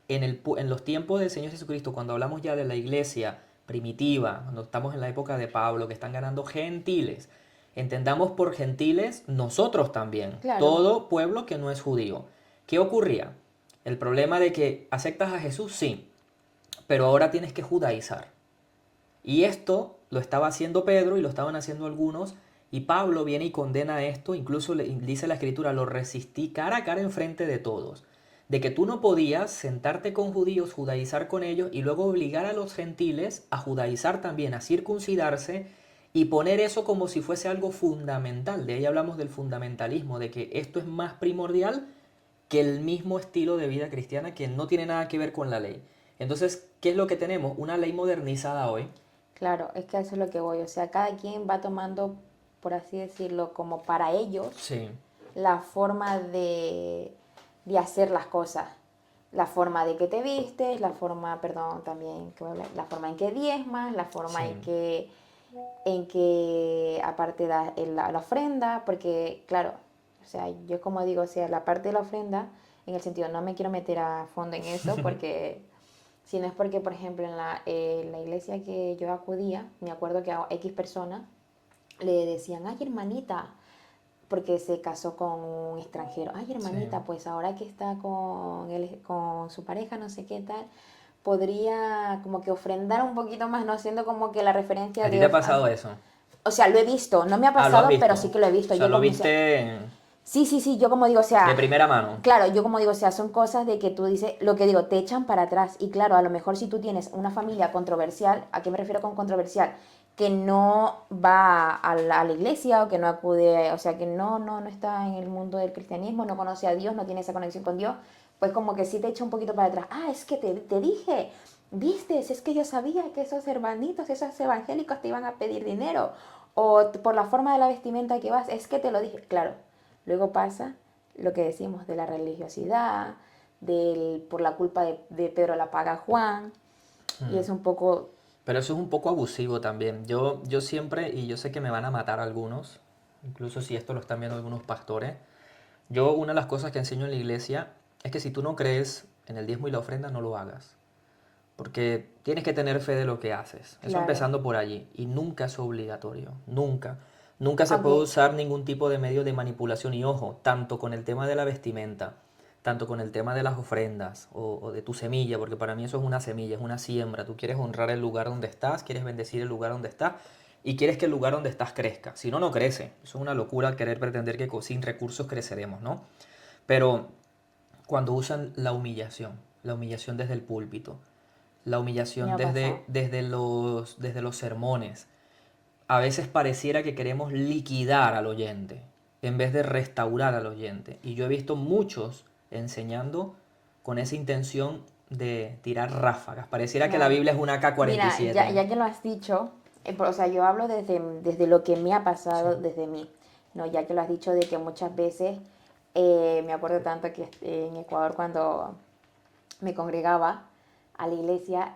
en los tiempos del Señor Jesucristo, cuando hablamos ya de la iglesia primitiva, cuando estamos en la época de Pablo, que están ganando gentiles, entendamos por gentiles nosotros también, Claro, todo pueblo que no es judío. ¿Qué ocurría? El problema de que aceptas a Jesús, sí, pero ahora tienes que judaizar. Y esto lo estaba haciendo Pedro y lo estaban haciendo algunos, y Pablo viene y condena esto, incluso le dice la escritura, lo resistí cara a cara enfrente de todos, de que tú no podías sentarte con judíos, judaizar con ellos y luego obligar a los gentiles a judaizar también, a circuncidarse y poner eso como si fuese algo fundamental. De ahí hablamos del fundamentalismo, de que esto es más primordial que el mismo estilo de vida cristiana que no tiene nada que ver con la ley. Entonces, ¿qué es lo que tenemos? Una ley modernizada hoy. claro, es que a eso es lo que voy. O sea, cada quien va tomando, por así decirlo, como para ellos, Sí, la forma de hacer las cosas. La forma de que te vistes, la forma, perdón, también, que voy a hablar, la forma en que diezmas, la forma sí. en que en que aparte da la ofrenda, porque claro, o sea, yo como digo, o sea, la parte de la ofrenda, en el sentido, no me quiero meter a fondo en eso, porque si no es porque, por ejemplo, en la iglesia que yo acudía, me acuerdo que a X persona le decían, ay hermanita, porque se casó con un extranjero. Ay, Sí. hermanita, pues ahora que está con su pareja, no sé qué tal, podría como que ofrendar un poquito más, no siendo como que la referencia ¿A ti de te ha Dios. pasado eso? O sea, lo he visto, no me ha Ah, lo has pasado, pero visto. sí que lo he O visto. sea, Yo lo como, o sea, viste sí, sí, sí, yo como digo, o de sea, primera mano. claro, yo como digo, o sea, son cosas de que tú dices, lo que digo, te echan para atrás. Y claro, a lo mejor si tú tienes una familia controversial, ¿a qué me refiero con controversial? Que no va a la iglesia o que no acude, o sea, que no está en el mundo del cristianismo, no conoce a Dios, no tiene esa conexión con Dios, pues como que sí te echa un poquito para atrás. Ah, es que te dije, viste, es que yo sabía que esos hermanitos, esos evangélicos te iban a pedir dinero. O por la forma de la vestimenta que vas, es que te lo dije. Claro, luego pasa lo que decimos de la religiosidad, por la culpa de Pedro la paga Juan, y es un poco, Pero eso es un poco abusivo también. Yo siempre, y yo sé que me van a matar algunos, incluso si esto lo están viendo algunos pastores, yo una de las cosas que enseño en la iglesia es que si tú no crees en el diezmo y la ofrenda, no lo hagas. Porque tienes que tener fe de lo que haces. Eso claro. empezando por allí. Y nunca es obligatorio. Nunca. Nunca se puede Aunque, usar ningún tipo de medio de manipulación. Y ojo, tanto con el tema de la vestimenta, tanto con el tema de las ofrendas o de tu semilla, porque para mí eso es una semilla, es una siembra. Tú quieres honrar el lugar donde estás, quieres bendecir el lugar donde estás y quieres que el lugar donde estás crezca. Si no, no crece. Eso es una locura querer pretender que sin recursos creceremos, ¿no? Pero cuando usan la humillación desde el púlpito, la me humillación ha pasado. desde los sermones. A veces pareciera que queremos liquidar al oyente en vez de restaurar al oyente. Y yo he visto muchos enseñando con esa intención de tirar ráfagas. Pareciera que la Claro. Biblia es una Mira, ya, AK-47. ya que lo has dicho, o sea, yo hablo desde lo que me ha Sí, pasado desde mí, ¿no? Ya que lo has dicho de que muchas veces, me acuerdo tanto que en Ecuador cuando me congregaba a la iglesia,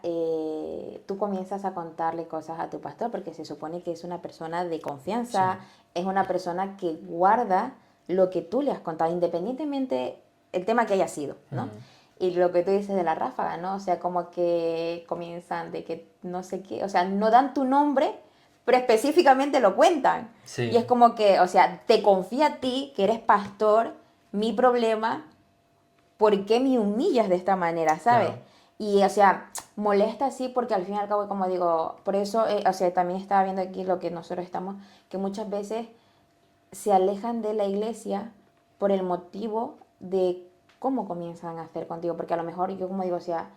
tú comienzas a contarle cosas a tu pastor porque se supone que es una persona de sí. confianza, es una persona que guarda lo que tú le has contado, independientemente el tema que haya sido, ¿no? Mm, Y lo que tú dices de la ráfaga, ¿no? O sea, como que comienzan de que no sé qué, o sea, no dan tu nombre, pero específicamente lo cuentan. Y es sí, como que, o sea, te confía a ti, que eres pastor, mi problema, ¿por qué me humillas de esta manera, sabes? claro. Y, o sea, molesta sí porque al fin y al cabo, como digo, por eso, o sea, también estaba viendo aquí lo que nosotros estamos, que muchas veces se alejan de la iglesia por el motivo de cómo comienzan a hacer contigo, porque a lo mejor yo como digo, o sea,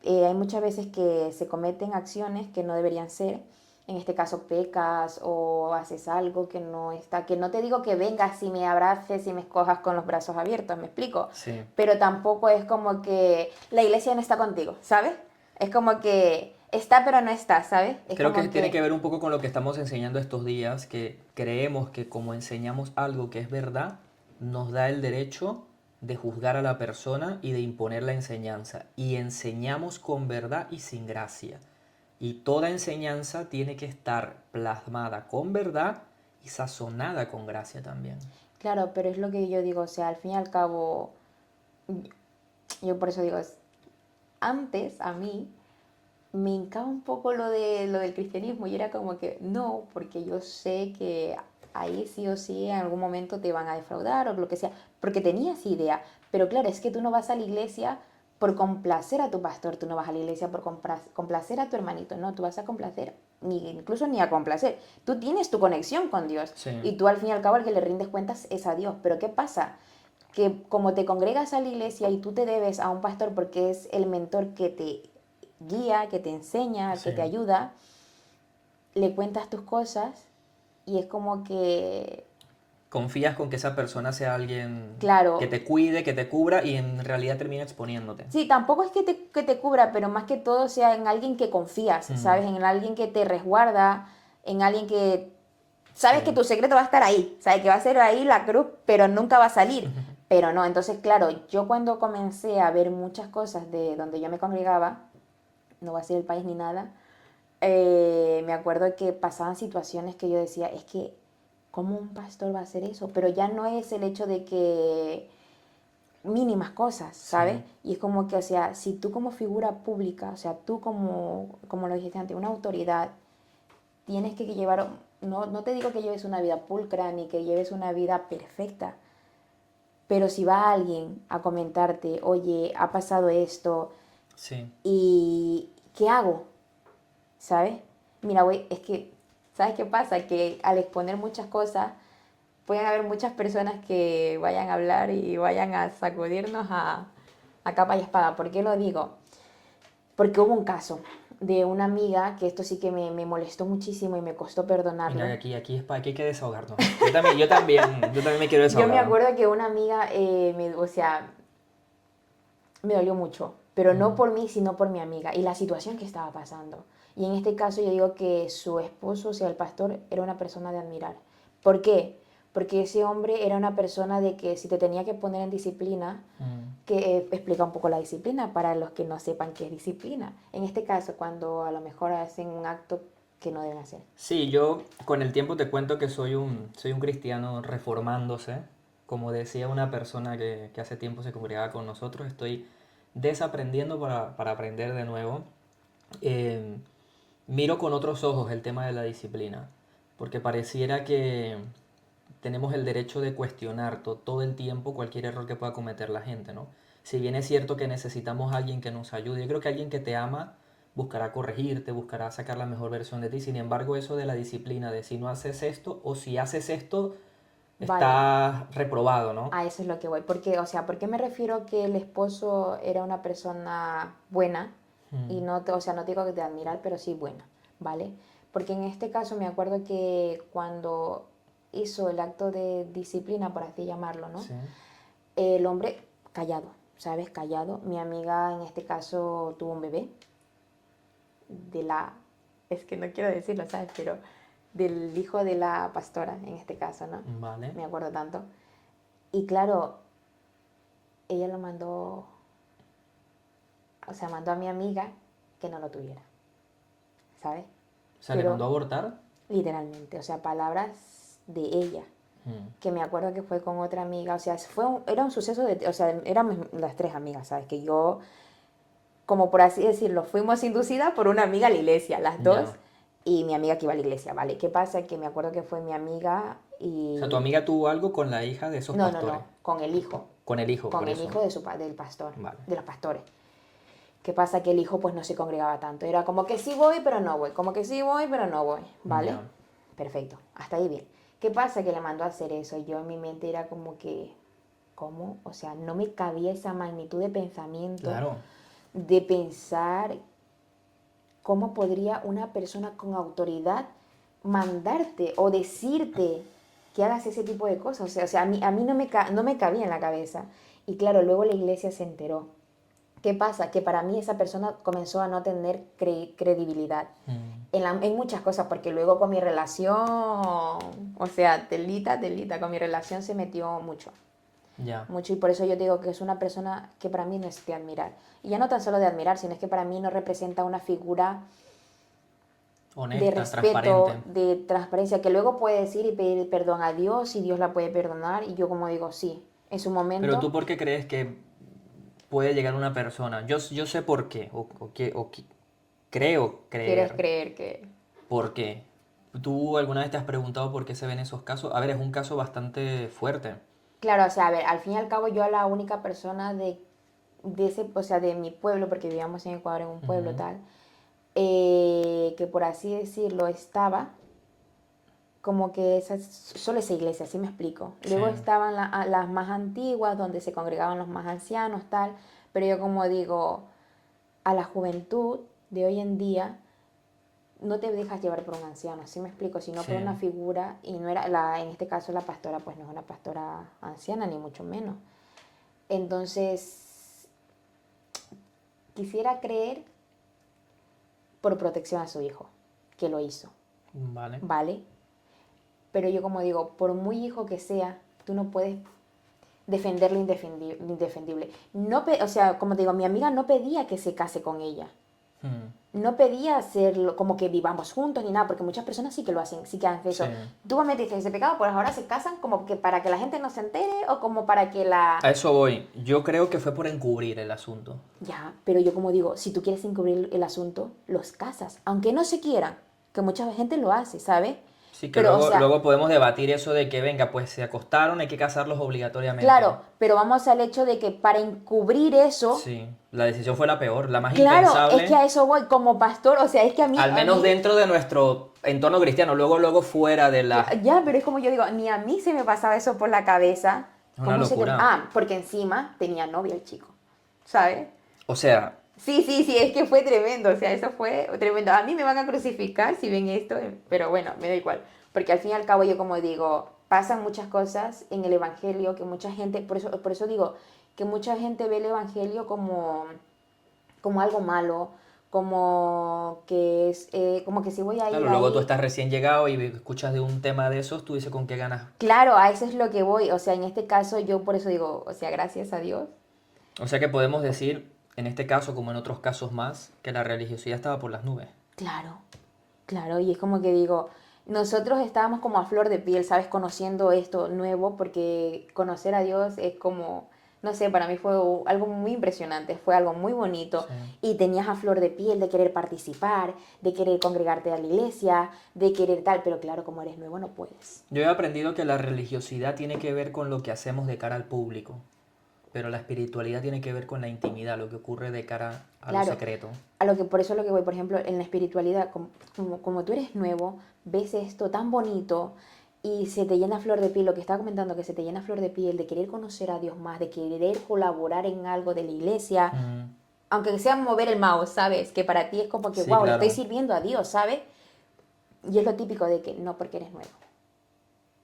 hay muchas veces que se cometen acciones que no deberían ser, en este caso pecas o haces algo que no está, que no te digo que vengas y me abraces y me escojas con los brazos abiertos, me explico, Sí. pero tampoco es como que la iglesia no está contigo, ¿sabes? Es como que está pero no está, ¿sabes? Es Creo que como tiene que que, ver un poco con lo que estamos enseñando estos días, que creemos que como enseñamos algo que es verdad, nos da el derecho de juzgar a la persona y de imponer la enseñanza. Y enseñamos con verdad y sin gracia. Y toda enseñanza tiene que estar plasmada con verdad y sazonada con gracia también. claro, pero es lo que yo digo, o sea, al fin y al cabo, yo por eso digo, antes a mí me hincaba un poco lo del cristianismo y era como que no, porque yo sé que ahí sí o sí en algún momento te van a defraudar o lo que sea, porque tenías idea, pero claro, es que tú no vas a la iglesia por complacer a tu pastor, tú no vas a la iglesia por complacer a tu hermanito, no, tú vas a complacer, incluso ni a complacer, tú tienes tu conexión con Dios Sí, y tú al fin y al cabo al que le rindes cuentas es a Dios, pero ¿qué pasa? Que como te congregas a la iglesia y tú te debes a un pastor porque es el mentor que te guía, que te enseña, que sí. te ayuda, le cuentas tus cosas y es como que, Confías con que esa persona sea alguien que claro, te cuide, que te cubra y en realidad termina exponiéndote. sí, tampoco es que te cubra, pero más que todo sea en alguien que confías, Mm, ¿sabes? En alguien que te resguarda, en alguien que sabes que sí. tu secreto va a estar ahí, sabes que va a ser ahí la cruz, pero nunca va a salir. Pero no, entonces claro, yo cuando comencé a ver muchas cosas de donde yo me congregaba, no voy a decir el país ni nada, me acuerdo que pasaban situaciones que yo decía, es que, ¿cómo un pastor va a hacer eso? Pero ya no es el hecho de que mínimas cosas, ¿sabes? Sí, Y es como que, o sea, si tú como figura pública, o sea, tú como lo dijiste antes, una autoridad, tienes que llevar, no te digo que lleves una vida pulcra ni que lleves una vida perfecta, pero si va alguien a comentarte, oye, ha pasado esto, sí. ¿y qué hago? ¿Sabes? Mira, güey, es que, ¿sabes qué pasa? Que al exponer muchas cosas, pueden haber muchas personas que vayan a hablar y vayan a sacudirnos a capa y espada. ¿Por qué lo digo? Porque hubo un caso de una amiga que esto sí que me molestó muchísimo y me costó Mira, perdonarlo. aquí es para aquí hay que desahogarnos. Yo también me quiero Yo me desahogar. acuerdo que una amiga, o sea, me dolió mucho, pero no Mm, por mí, sino por mi amiga y la situación que estaba pasando. Y en este caso yo digo que su esposo, o sea, el pastor, era una persona de admirar. ¿Por qué? Porque ese hombre era una persona de que si te tenía que poner en disciplina, mm. que explica un poco la disciplina para los que no sepan qué es disciplina. En este caso, cuando a lo mejor hacen un acto que no deben hacer. Sí, yo con el tiempo te cuento que soy un cristiano reformándose. Como decía una persona que hace tiempo se congregaba con nosotros, estoy desaprendiendo para aprender de nuevo. Eh, Miro con otros ojos el tema de la disciplina, porque pareciera que tenemos el derecho de cuestionar todo el tiempo cualquier error que pueda cometer la gente, ¿no? Si bien es cierto que necesitamos a alguien que nos ayude, yo creo que alguien que te ama buscará corregirte, buscará sacar la mejor versión de ti. Sin embargo, eso de la disciplina, de si no haces esto o si haces esto, Vale, estás reprobado, ¿no? a eso es lo que voy. Porque, o sea, ¿por qué me refiero que el esposo era una persona buena? Y Mm, no, o sea, no digo que de admirar, pero sí buena, ¿vale? Porque en este caso me acuerdo que cuando hizo el acto de disciplina, por así llamarlo, ¿no? sí, El hombre callado, ¿sabes? Callado. Mi amiga en este caso tuvo un bebé de la, es que no quiero decirlo, ¿sabes? Pero del hijo de la pastora, en este caso, ¿no? vale. Me acuerdo tanto. Y claro, ella lo mandó, o sea, mandó a mi amiga que no lo tuviera, ¿sabes? O sea, le Pero mandó a abortar. literalmente, o sea, palabras de ella, Mm, que me acuerdo que fue con otra amiga, o sea, era un suceso de, o sea, éramos las tres amigas, ¿sabes? Que yo, como por así decirlo, fuimos inducidas por una amiga a la iglesia, las dos, ya. y mi amiga que iba a la iglesia, ¿vale? ¿Qué pasa? Que me acuerdo que fue mi amiga O sea, tu y... amiga tuvo algo con la hija de esos No, no, pastores. no, con el hijo, Con el hijo, por eso. de del pastor, Vale. de los pastores. ¿Qué pasa? Que el hijo pues no se congregaba tanto. Era como que sí voy, pero no voy. Como que sí voy, pero no voy. ¿Vale? Ya. Perfecto. Hasta ahí bien. ¿Qué pasa? Que le mandó a hacer eso. Yo en mi mente era como que, ¿cómo? O sea, no me cabía esa magnitud de pensamiento, Claro. de pensar cómo podría una persona con autoridad mandarte o decirte que hagas ese tipo de cosas. O sea a mí no me cabía en la cabeza. Y claro, luego la iglesia se enteró. ¿Qué pasa? Que para mí esa persona comenzó a no tener credibilidad Mm, en muchas cosas, porque luego con mi relación, o sea, telita, con mi relación se metió mucho, ya. mucho, y por eso yo digo que es una persona que para mí no es de admirar. Y ya no tan solo de admirar, sino es que para mí no representa una figura de Honesta, respeto, transparente. de transparencia, que luego puede decir y pedir perdón a Dios y Dios la puede perdonar, y yo como digo, sí, en su Pero momento, tú, ¿por qué crees que puede llegar una persona? Yo sé por qué, creo quieres creer creer que... por qué. ¿Tú alguna vez te has preguntado por qué se ven esos casos? A ver, es un caso bastante fuerte. Claro, o sea, a ver, al fin y al cabo yo la única persona de ese, o sea, de mi pueblo, porque vivíamos en Ecuador en un pueblo Ujú, tal, que por así decirlo estaba como que solo esa iglesia, así me explico. sí, Luego estaban las más antiguas, donde se congregaban los más ancianos, tal, pero yo como digo, a la juventud de hoy en día no te dejas llevar por un anciano, así me explico, sino sí. por una figura, y no era, en este caso la pastora, pues no es una pastora anciana, ni mucho menos. Entonces, quisiera creer por protección a su hijo, que lo hizo, Vale. ¿vale? Pero yo como digo, por muy hijo que sea, tú no puedes defender lo indefendible. No, o sea, como te digo, mi amiga no pedía que se case con ella, Mm, no pedía hacerlo como que vivamos juntos ni nada, porque muchas personas sí que lo hacen, sí que hacen eso. Sí. Tú cometes ese pecado, pues ahora se casan como que para que la gente no se entere o como para que la... A eso voy. Yo creo que fue por encubrir el asunto. Ya, pero yo como digo, si tú quieres encubrir el asunto, los casas, aunque no se quieran, que mucha gente lo hace, ¿sabes? Sí, que Pero, o sea, luego podemos debatir eso de que, venga, pues se acostaron, hay que casarlos obligatoriamente. claro, pero vamos al hecho de que para encubrir eso, Sí, la decisión fue la peor, la más claro, es que impensable, a eso voy como pastor, o sea, es que al a menos mí, dentro de nuestro entorno cristiano, luego fuera de la... ya, pero es como yo digo, ni a mí se me pasaba eso por la cabeza, Es una ¿cómo se te... locura. Ah, porque encima tenía novia el chico, ¿sabes? O sea, Sí, sí, sí, es que fue tremendo, o sea, eso fue tremendo. A mí me van a crucificar si ven esto, pero bueno, me da igual, porque al fin y al cabo yo como digo, pasan muchas cosas en el Evangelio que mucha gente, por eso digo, que mucha gente ve el Evangelio como algo malo, como que es, como que si voy a ir claro, luego tú ahí, estás recién llegado y escuchas de un tema de esos, tú dices con qué ganas. claro, a eso es lo que voy, o sea, en este caso yo por eso digo, o sea, gracias a Dios. O sea que podemos decir, en este caso como en otros casos más, que la religiosidad estaba por las nubes. Claro, claro, y es como que digo, nosotros estábamos como a flor de piel, ¿sabes? Conociendo esto nuevo, porque conocer a Dios es como, no sé, para mí fue algo muy impresionante, fue algo muy bonito, Sí. y tenías a flor de piel de querer participar, de querer congregarte a la iglesia, de querer tal, pero claro, como eres nuevo no puedes. Yo he aprendido que la religiosidad tiene que ver con lo que hacemos de cara al público, pero la espiritualidad tiene que ver con la intimidad, lo que ocurre de cara a lo Claro, secreto. a lo que por eso es lo que voy, por ejemplo, en la espiritualidad, como tú eres nuevo, ves esto tan bonito y se te llena flor de piel, lo que estaba comentando, que se te llena flor de piel, de querer conocer a Dios más, de querer colaborar en algo de la iglesia, Mm, aunque sea mover el mouse, ¿sabes? Que para ti es como que, sí, wow, le estoy claro. sirviendo a Dios, ¿sabes? Y es lo típico de que no porque eres nuevo.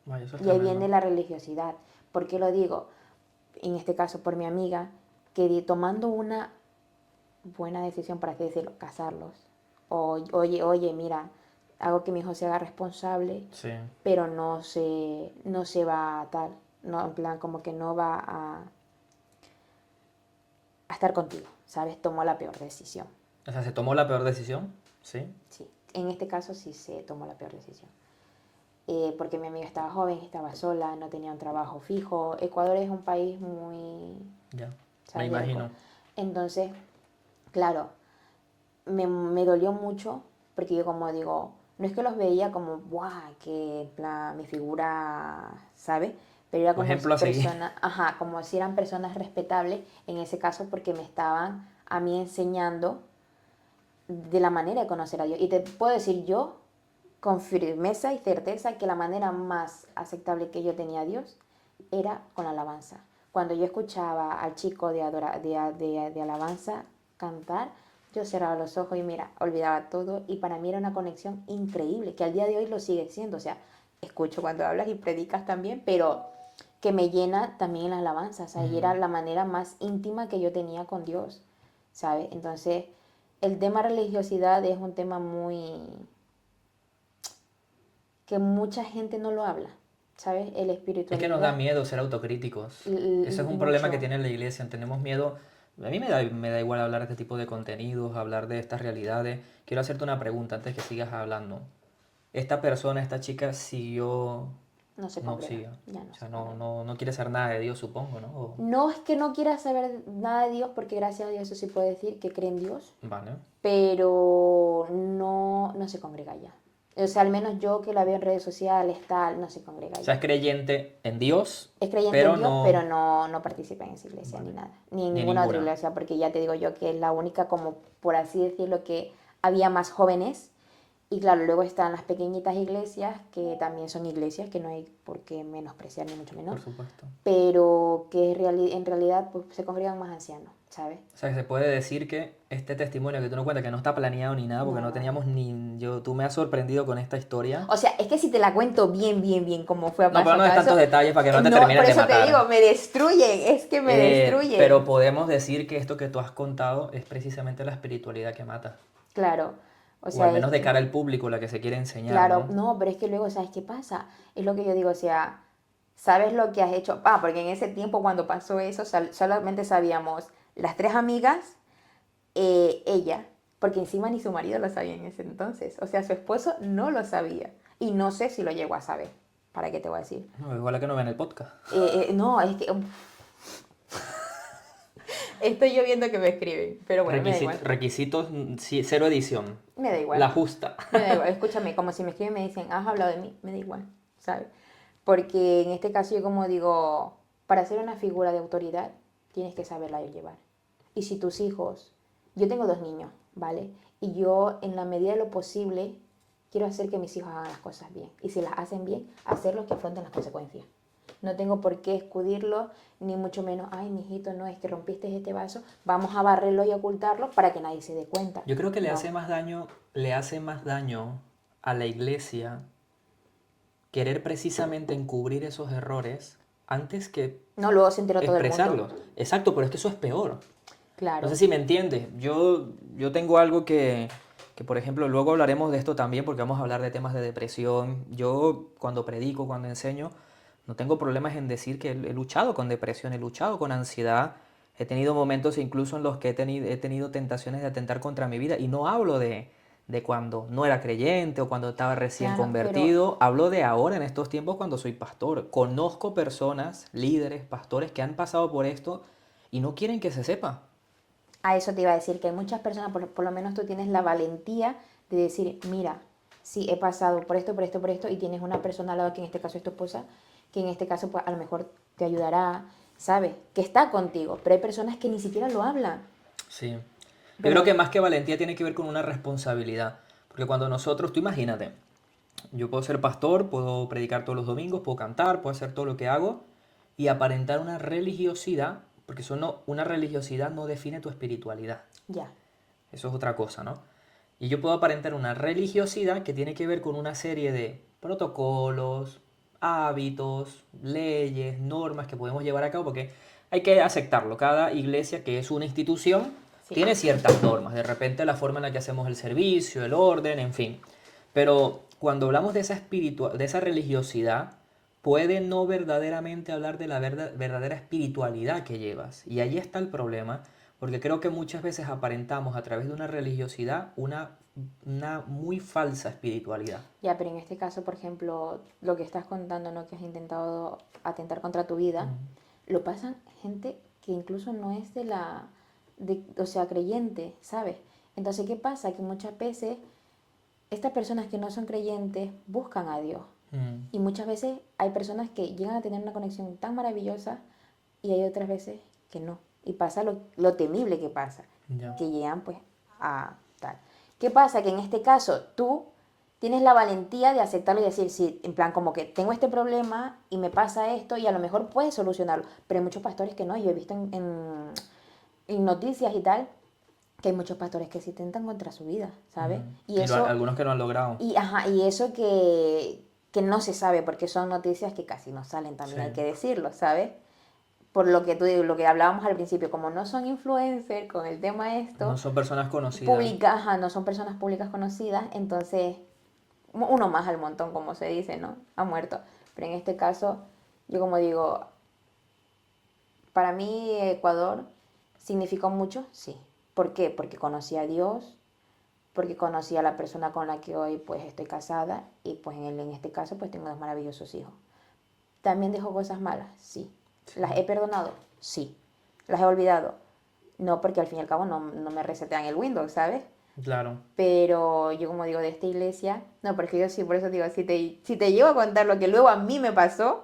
Vaya, eso es Y ahí tremendo. viene la religiosidad. ¿Por qué lo digo? En este caso, por mi amiga, que tomando una buena decisión, para así decirlo, casarlos. O, oye, mira, hago que mi hijo se haga responsable, Sí. pero no se va a tal, no, en plan, como que no va a estar contigo, ¿sabes? Tomó la peor decisión. O sea, se tomó la peor decisión, sí. Sí, en este caso sí se tomó la peor decisión. Porque mi amiga estaba joven, estaba sola, no tenía un trabajo fijo. Ecuador es un país muy, Ya, me ¿sabes? imagino. Entonces, claro, me dolió mucho porque yo como digo, no es que los veía como, ¡buah! Que en plan, mi figura, ¿sabes? Pero era Un como ejemplo a seguir. personas, ajá, como si eran personas respetables en ese caso porque me estaban a mí enseñando de la manera de conocer a Dios. Y te puedo decir yo con firmeza y certeza que la manera más aceptable que yo tenía a Dios era con la alabanza. Cuando yo escuchaba al chico de alabanza cantar, yo cerraba los ojos y mira, olvidaba todo y para mí era una conexión increíble, que al día de hoy lo sigue siendo. O sea, escucho cuando hablas y predicas también, pero que me llena también la alabanza, ¿sabes? Y era Ujú. la manera más íntima que yo tenía con Dios, ¿sabes? Entonces, el tema religiosidad es un tema muy que mucha gente no lo habla, ¿sabes? El Es que nos da espiritualidad, miedo ser autocríticos. Ese es un problema que mucho. tiene la iglesia. Tenemos miedo. A mí me da igual hablar de este tipo de contenidos, hablar de estas realidades. Quiero hacerte una pregunta antes que sigas hablando. Esta persona, esta chica, siguió. No se No, congrega, sigue. ya O no sea, se congrega. no quiere ser nada de Dios, supongo, ¿no? No es que no quiera saber nada de Dios, porque gracias a Dios eso sí puede decir que cree en Dios, Vale. pero no se congrega ya. O sea, al menos yo que la veo en redes sociales, tal, no se congrega O sea, ya. es creyente en Dios, Es creyente en pero Dios, pero no. no participa en esa iglesia ni Vale. nada, ni en Ni ninguna otra ninguna. iglesia, porque ya te digo yo que es la única, como por así decirlo, que había más jóvenes. Y claro, luego están las pequeñitas iglesias, que también son iglesias, que no hay por qué menospreciar ni mucho menos, Por supuesto. pero que en realidad pues, se congregan más ancianos, ¿sabes? O sea, que se puede decir que este testimonio que tú nos cuentas, que no está planeado ni nada, porque No, no no. teníamos ni... tú me has sorprendido con esta historia. O sea, es que si te la cuento bien, como fue a No, pero paso no a des tantos paso, detalles para que no te no, por terminen de eso te digo, matar. me destruyen, es que me Pero destruyen. podemos decir que esto que tú has contado es precisamente la espiritualidad que mata. Claro, o O al sea, es menos de que, cara al público, la que se quiere enseñar, claro, ¿no? no, pero es que luego, ¿sabes qué pasa? Es lo que yo digo, o sea, ¿sabes lo que has hecho? Ah, porque en ese tiempo cuando pasó eso, solamente sabíamos las tres amigas, ella, porque encima ni su marido lo sabía en ese entonces. O sea, su esposo no lo sabía. Y no sé si lo llegó a saber. ¿Para qué te voy a decir? No, igual a que no ven el podcast. No, es que... estoy yo viendo que me escriben, pero bueno, me da igual. Requisitos, sí, cero edición. Me da La igual. justa. Me da igual. Escúchame, como si me escriben y me dicen, has hablado de mí, me da igual, ¿sabes? Porque en este caso yo como digo, para ser una figura de autoridad tienes que saberla llevar. Y si tus hijos, yo tengo 2 niños, ¿vale? Y yo en la medida de lo posible quiero hacer que mis hijos hagan las cosas bien. Y si las hacen bien, hacerlos que afronten las consecuencias. No tengo por qué escudirlo, ni mucho menos, ay, mijito, no, es que rompiste este vaso, vamos a barrerlo y ocultarlo para que nadie se dé cuenta. Yo creo que No. le hace más daño a la iglesia querer precisamente encubrir esos errores antes que No, luego se enteró todo el mundo. expresarlos. Exacto, pero es que eso es peor. No sé Claro. si me entiendes. Yo tengo algo que, por ejemplo, luego hablaremos de esto también porque vamos a hablar de temas de depresión. Yo cuando predico, cuando enseño, no tengo problemas en decir que he luchado con depresión, he luchado con ansiedad. He tenido momentos incluso en los que he tenido tentaciones de atentar contra mi vida y no hablo de cuando no era creyente o cuando estaba recién Claro, pero convertido. Hablo de ahora, en estos tiempos, cuando soy pastor. Conozco personas, líderes, pastores que han pasado por esto y no quieren que se sepa. a eso te iba a decir que hay muchas personas, por lo menos tú tienes la valentía de decir, mira, sí, he pasado por esto, por esto, por esto, y tienes una persona al lado que en este caso es tu esposa, que en este caso pues a lo mejor te ayudará, ¿sabes? Que está contigo, pero hay personas que ni siquiera lo hablan. Sí. Yo creo Pero, que más que valentía tiene que ver con una responsabilidad. Porque cuando nosotros, tú imagínate, yo puedo ser pastor, puedo predicar todos los domingos, puedo cantar, puedo hacer todo lo que hago y aparentar una religiosidad, porque eso no, una religiosidad no define tu espiritualidad. ya, Eso es otra cosa, ¿no? Y yo puedo aparentar una religiosidad que tiene que ver con una serie de protocolos, hábitos, leyes, normas que podemos llevar a cabo, porque hay que aceptarlo. Cada iglesia, que es una institución, sí. tiene ciertas normas. De repente la forma en la que hacemos el servicio, el orden, en fin. Pero cuando hablamos de esa de esa religiosidad, puede no verdaderamente hablar de la verdadera espiritualidad que llevas. Y ahí está el problema, porque creo que muchas veces aparentamos a través de una religiosidad una muy falsa espiritualidad. Ya, pero en este caso, por ejemplo, lo que estás contando, ¿no? Que has intentado atentar contra tu vida, lo pasan gente que incluso no es o sea, creyente, ¿sabes? Entonces, ¿qué pasa? Que muchas veces estas personas que no son creyentes buscan a Dios. Mm, Y muchas veces hay personas que llegan a tener una conexión tan maravillosa y hay otras veces que no. Y pasa lo temible que pasa, ya. que llegan pues a tal. ¿Qué pasa? Que en este caso tú tienes la valentía de aceptarlo y decir, sí, en plan como que tengo este problema y me pasa esto y a lo mejor puedes solucionarlo. Pero hay muchos pastores que no. Yo he visto en noticias y tal que hay muchos pastores que se intentan contra su vida, ¿sabes? Y eso, Algunos que no han logrado. y eso que no se sabe, porque son noticias que casi no salen, también Sí. hay que decirlo, ¿sabes? Por lo que lo que hablábamos al principio, como no son influencers con el tema No esto, son personas conocidas. públicas, ajá, no son personas públicas conocidas, entonces uno más al montón, como se dice, ¿no? Ha muerto. Pero en este caso, yo como digo, para mí Ecuador significó mucho, sí. ¿Por qué? Porque conocí a Dios, porque conocí a la persona con la que hoy pues estoy casada y pues en este caso pues tengo 2 maravillosos hijos. ¿También dejo cosas malas? Sí. Sí. ¿Las he perdonado? Sí. ¿Las he olvidado? No, porque al fin y al cabo no me resetean el Windows, ¿sabes? Claro. Pero yo como digo de esta iglesia, no, porque yo sí, por eso digo, si te llevo a contar lo que luego a mí me pasó,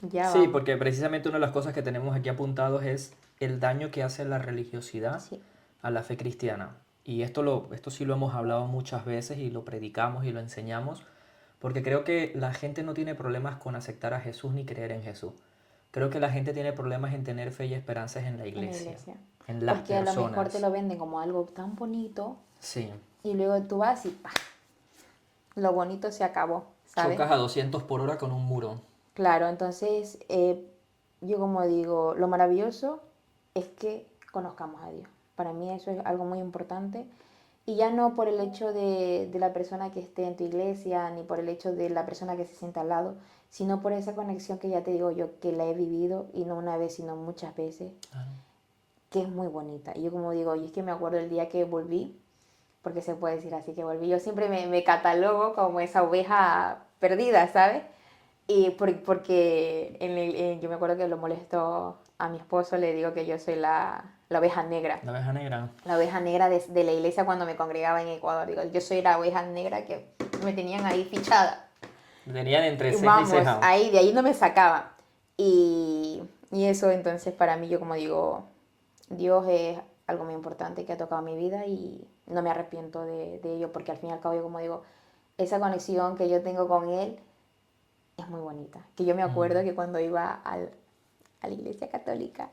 ya Sí, vamos. porque precisamente una de las cosas que tenemos aquí apuntados es el daño que hace la religiosidad Sí, a la fe cristiana. Y esto sí lo hemos hablado muchas veces y lo predicamos y lo enseñamos, porque creo que la gente no tiene problemas con aceptar a Jesús ni creer en Jesús. Creo que la gente tiene problemas en tener fe y esperanzas en la en la iglesia, iglesia. en las Porque a lo mejor te personas. lo venden como algo tan bonito Sí, y luego tú vas y ¡pah! Lo bonito se acabó, ¿sabes? chocas a 200 por hora con un muro. Claro, entonces yo como digo, lo maravilloso es que conozcamos a Dios. Para mí eso es algo muy importante. Y ya no por el hecho de la persona que esté en tu iglesia, ni por el hecho de la persona que se sienta al lado, sino por esa conexión que ya te digo yo, que la he vivido, y no una vez, sino muchas veces, Claro. que es muy bonita. Y yo como digo, y es que me acuerdo el día que volví, porque se puede decir así que volví, yo siempre me catalogo como esa oveja perdida, ¿sabes? Y porque yo me acuerdo que lo molesto a mi esposo, le digo que yo soy la oveja negra. La oveja negra. La oveja negra de la iglesia cuando me congregaba en Ecuador. Digo, yo soy la oveja negra que me tenían ahí fichada. Tenían entre Y ceja y vamos, ceja. ahí, de ahí no me sacaba. Y eso entonces para mí, yo como digo, Dios es algo muy importante que ha tocado mi vida y no me arrepiento de ello porque al fin y al cabo yo como digo, esa conexión que yo tengo con Él es muy bonita. Que yo me acuerdo Mm. que cuando iba a la iglesia católica,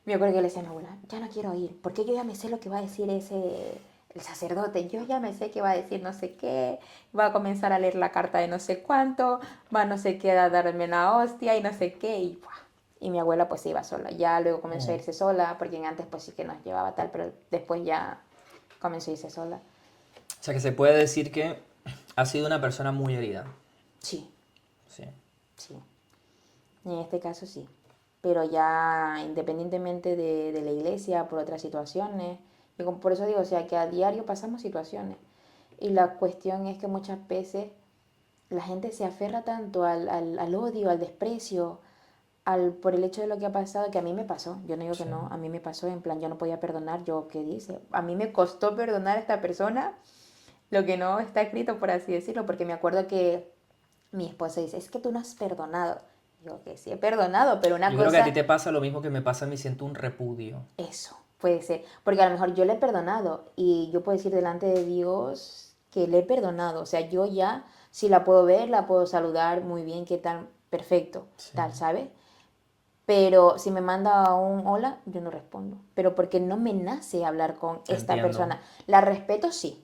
me acuerdo que le decía a mi abuela, ya no quiero ir, porque yo ya me sé lo que va a decir el sacerdote, yo ya me sé que va a decir no sé qué, va a comenzar a leer la carta de no sé cuánto, va no sé qué a darme la hostia y no sé qué, y, ¡buah! Y mi abuela pues se iba sola, ya luego comenzó a Mm. irse sola, porque antes pues sí que nos llevaba tal, pero después ya comenzó a irse sola. O sea que se puede decir que ha sido una persona muy herida. Sí, Sí. sí. En este caso sí. Pero ya independientemente de la iglesia, por otras situaciones, y por eso digo, o sea, que a diario pasamos situaciones. Y la cuestión es que muchas veces la gente se aferra tanto al odio, al desprecio, por el hecho de lo que ha pasado, que a mí me pasó. Yo no digo que Sí. no, a mí me pasó, en plan, yo no podía perdonar, yo, ¿qué dice? A mí me costó perdonar a esta persona lo que no está escrito, por así decirlo, porque me acuerdo que mi esposa dice, es que tú no has perdonado. Digo que sí he perdonado, pero una Yo creo que a ti cosa, te pasa lo mismo que me pasa a mí, siento un repudio. eso, puede ser. Porque a lo mejor yo le he perdonado y yo puedo decir delante de Dios que le he perdonado. O sea, yo ya, si la puedo ver, la puedo saludar muy bien, qué tal, perfecto, Sí. tal, ¿sabes? Pero si me manda un hola, yo no respondo. Pero porque no me nace hablar con esta Entiendo. persona. La respeto, sí.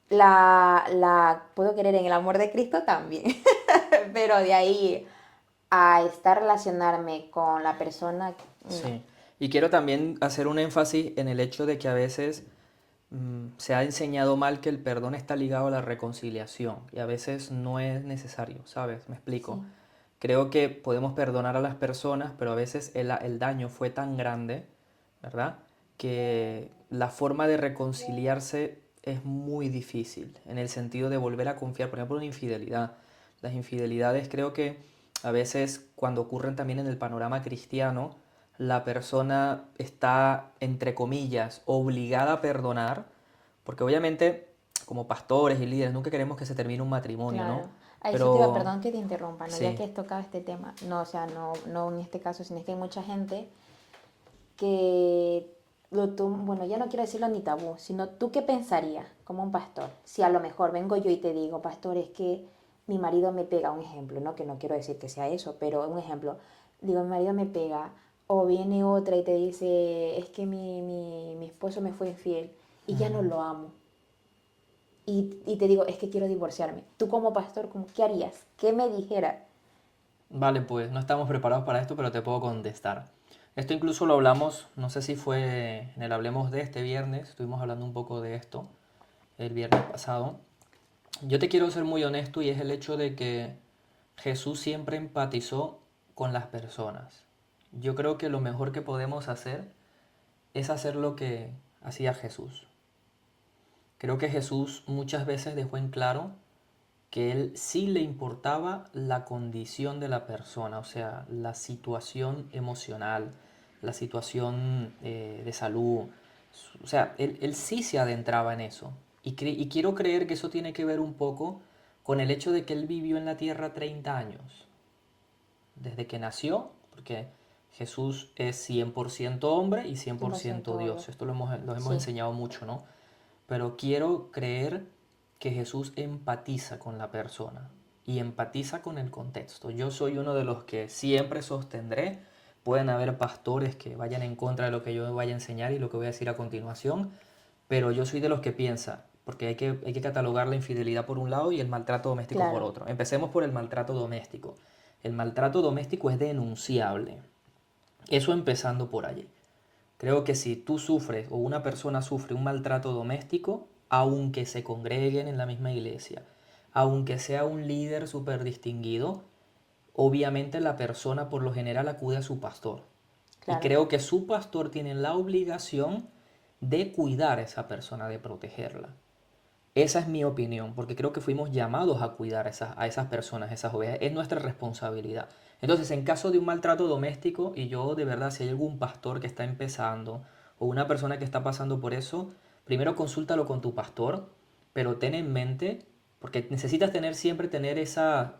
La puedo querer en el amor de Cristo también. Pero de ahí a estar relacionarme con la persona, no. Sí. Y quiero también hacer un énfasis en el hecho de que a veces se ha enseñado mal que el perdón está ligado a la reconciliación y a veces no es necesario, ¿sabes? Me explico. Sí, Creo que podemos perdonar a las personas, pero a veces el daño fue tan grande, ¿verdad? Que la forma de reconciliarse es muy difícil, en el sentido de volver a confiar, por ejemplo, en infidelidad. Las infidelidades creo que a veces cuando ocurren también en el panorama cristiano, la persona está, entre comillas, obligada a perdonar, porque obviamente como pastores y líderes nunca queremos que se termine un matrimonio, ¿no? claro. A eso te iba, Pero perdón que te interrumpa, ¿no? Ya sí, que has tocado este tema, no, o sea, no, no en este caso, sino es que hay mucha gente que bueno, ya no quiero decirlo ni tabú, sino tú qué pensarías como un pastor, si a lo mejor vengo yo y te digo, pastor, es que mi marido me pega, un ejemplo, ¿no? Que no quiero decir que sea eso, pero un ejemplo, digo, mi marido me pega, o viene otra y te dice, es que mi esposo me fue infiel y ya no lo amo. Y te digo, es que quiero divorciarme. Tú como pastor, ¿qué harías? ¿Qué me dijeras? vale, pues no estamos preparados para esto, pero te puedo contestar. Esto incluso lo hablamos, no sé si fue en el Hablemos de este viernes, estuvimos hablando un poco de esto el viernes pasado. Yo te quiero ser muy honesto y es el hecho de que Jesús siempre empatizó con las personas. Yo creo que lo mejor que podemos hacer es hacer lo que hacía Jesús. Creo que Jesús muchas veces dejó en claro que él sí le importaba la condición de la persona, o sea, la situación emocional, la situación de salud, o sea, él sí se adentraba en eso. Y quiero creer que eso tiene que ver un poco con el hecho de que él vivió en la tierra 30 años, desde que nació, porque Jesús es 100% hombre y cien por 100% ciento obvio. Dios. Esto lo hemos Sí, enseñado mucho, ¿no? Pero quiero creer que Jesús empatiza con la persona y empatiza con el contexto. Yo soy uno de los que siempre sostendré. Pueden haber pastores que vayan en contra de lo que yo vaya a enseñar y lo que voy a decir a continuación, pero yo soy de los que piensa, porque hay que catalogar la infidelidad por un lado y el maltrato doméstico por claro. otro. Empecemos por el maltrato doméstico. El maltrato doméstico es denunciable. Eso empezando por allí. Creo que si tú sufres o una persona sufre un maltrato doméstico, aunque se congreguen en la misma iglesia, aunque sea un líder súper distinguido, obviamente la persona por lo general acude a su pastor. Y Claro, creo que su pastor tiene la obligación de cuidar a esa persona, de protegerla. Esa es mi opinión, porque creo que fuimos llamados a cuidar a esas personas, esas ovejas. Es nuestra responsabilidad. Entonces, en caso de un maltrato doméstico, y yo de verdad, si hay algún pastor que está empezando o una persona que está pasando por eso, primero consúltalo con tu pastor, pero ten en mente, porque necesitas siempre tener esas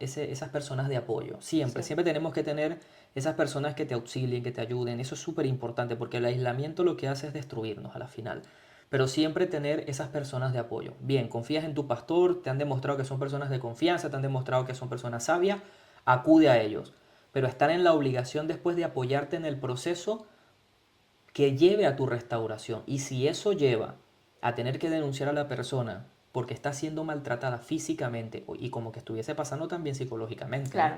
personas de apoyo. Siempre, sí, siempre tenemos que tener esas personas que te auxilien, que te ayuden. Eso es súper importante, porque el aislamiento lo que hace es destruirnos a la final, pero siempre tener esas personas de apoyo. Bien, confías en tu pastor, te han demostrado que son personas de confianza, te han demostrado que son personas sabias, acude a ellos. Pero están en la obligación después de apoyarte en el proceso que lleve a tu restauración. Y si eso lleva a tener que denunciar a la persona porque está siendo maltratada físicamente y como que estuviese pasando también psicológicamente, ¿eh? claro,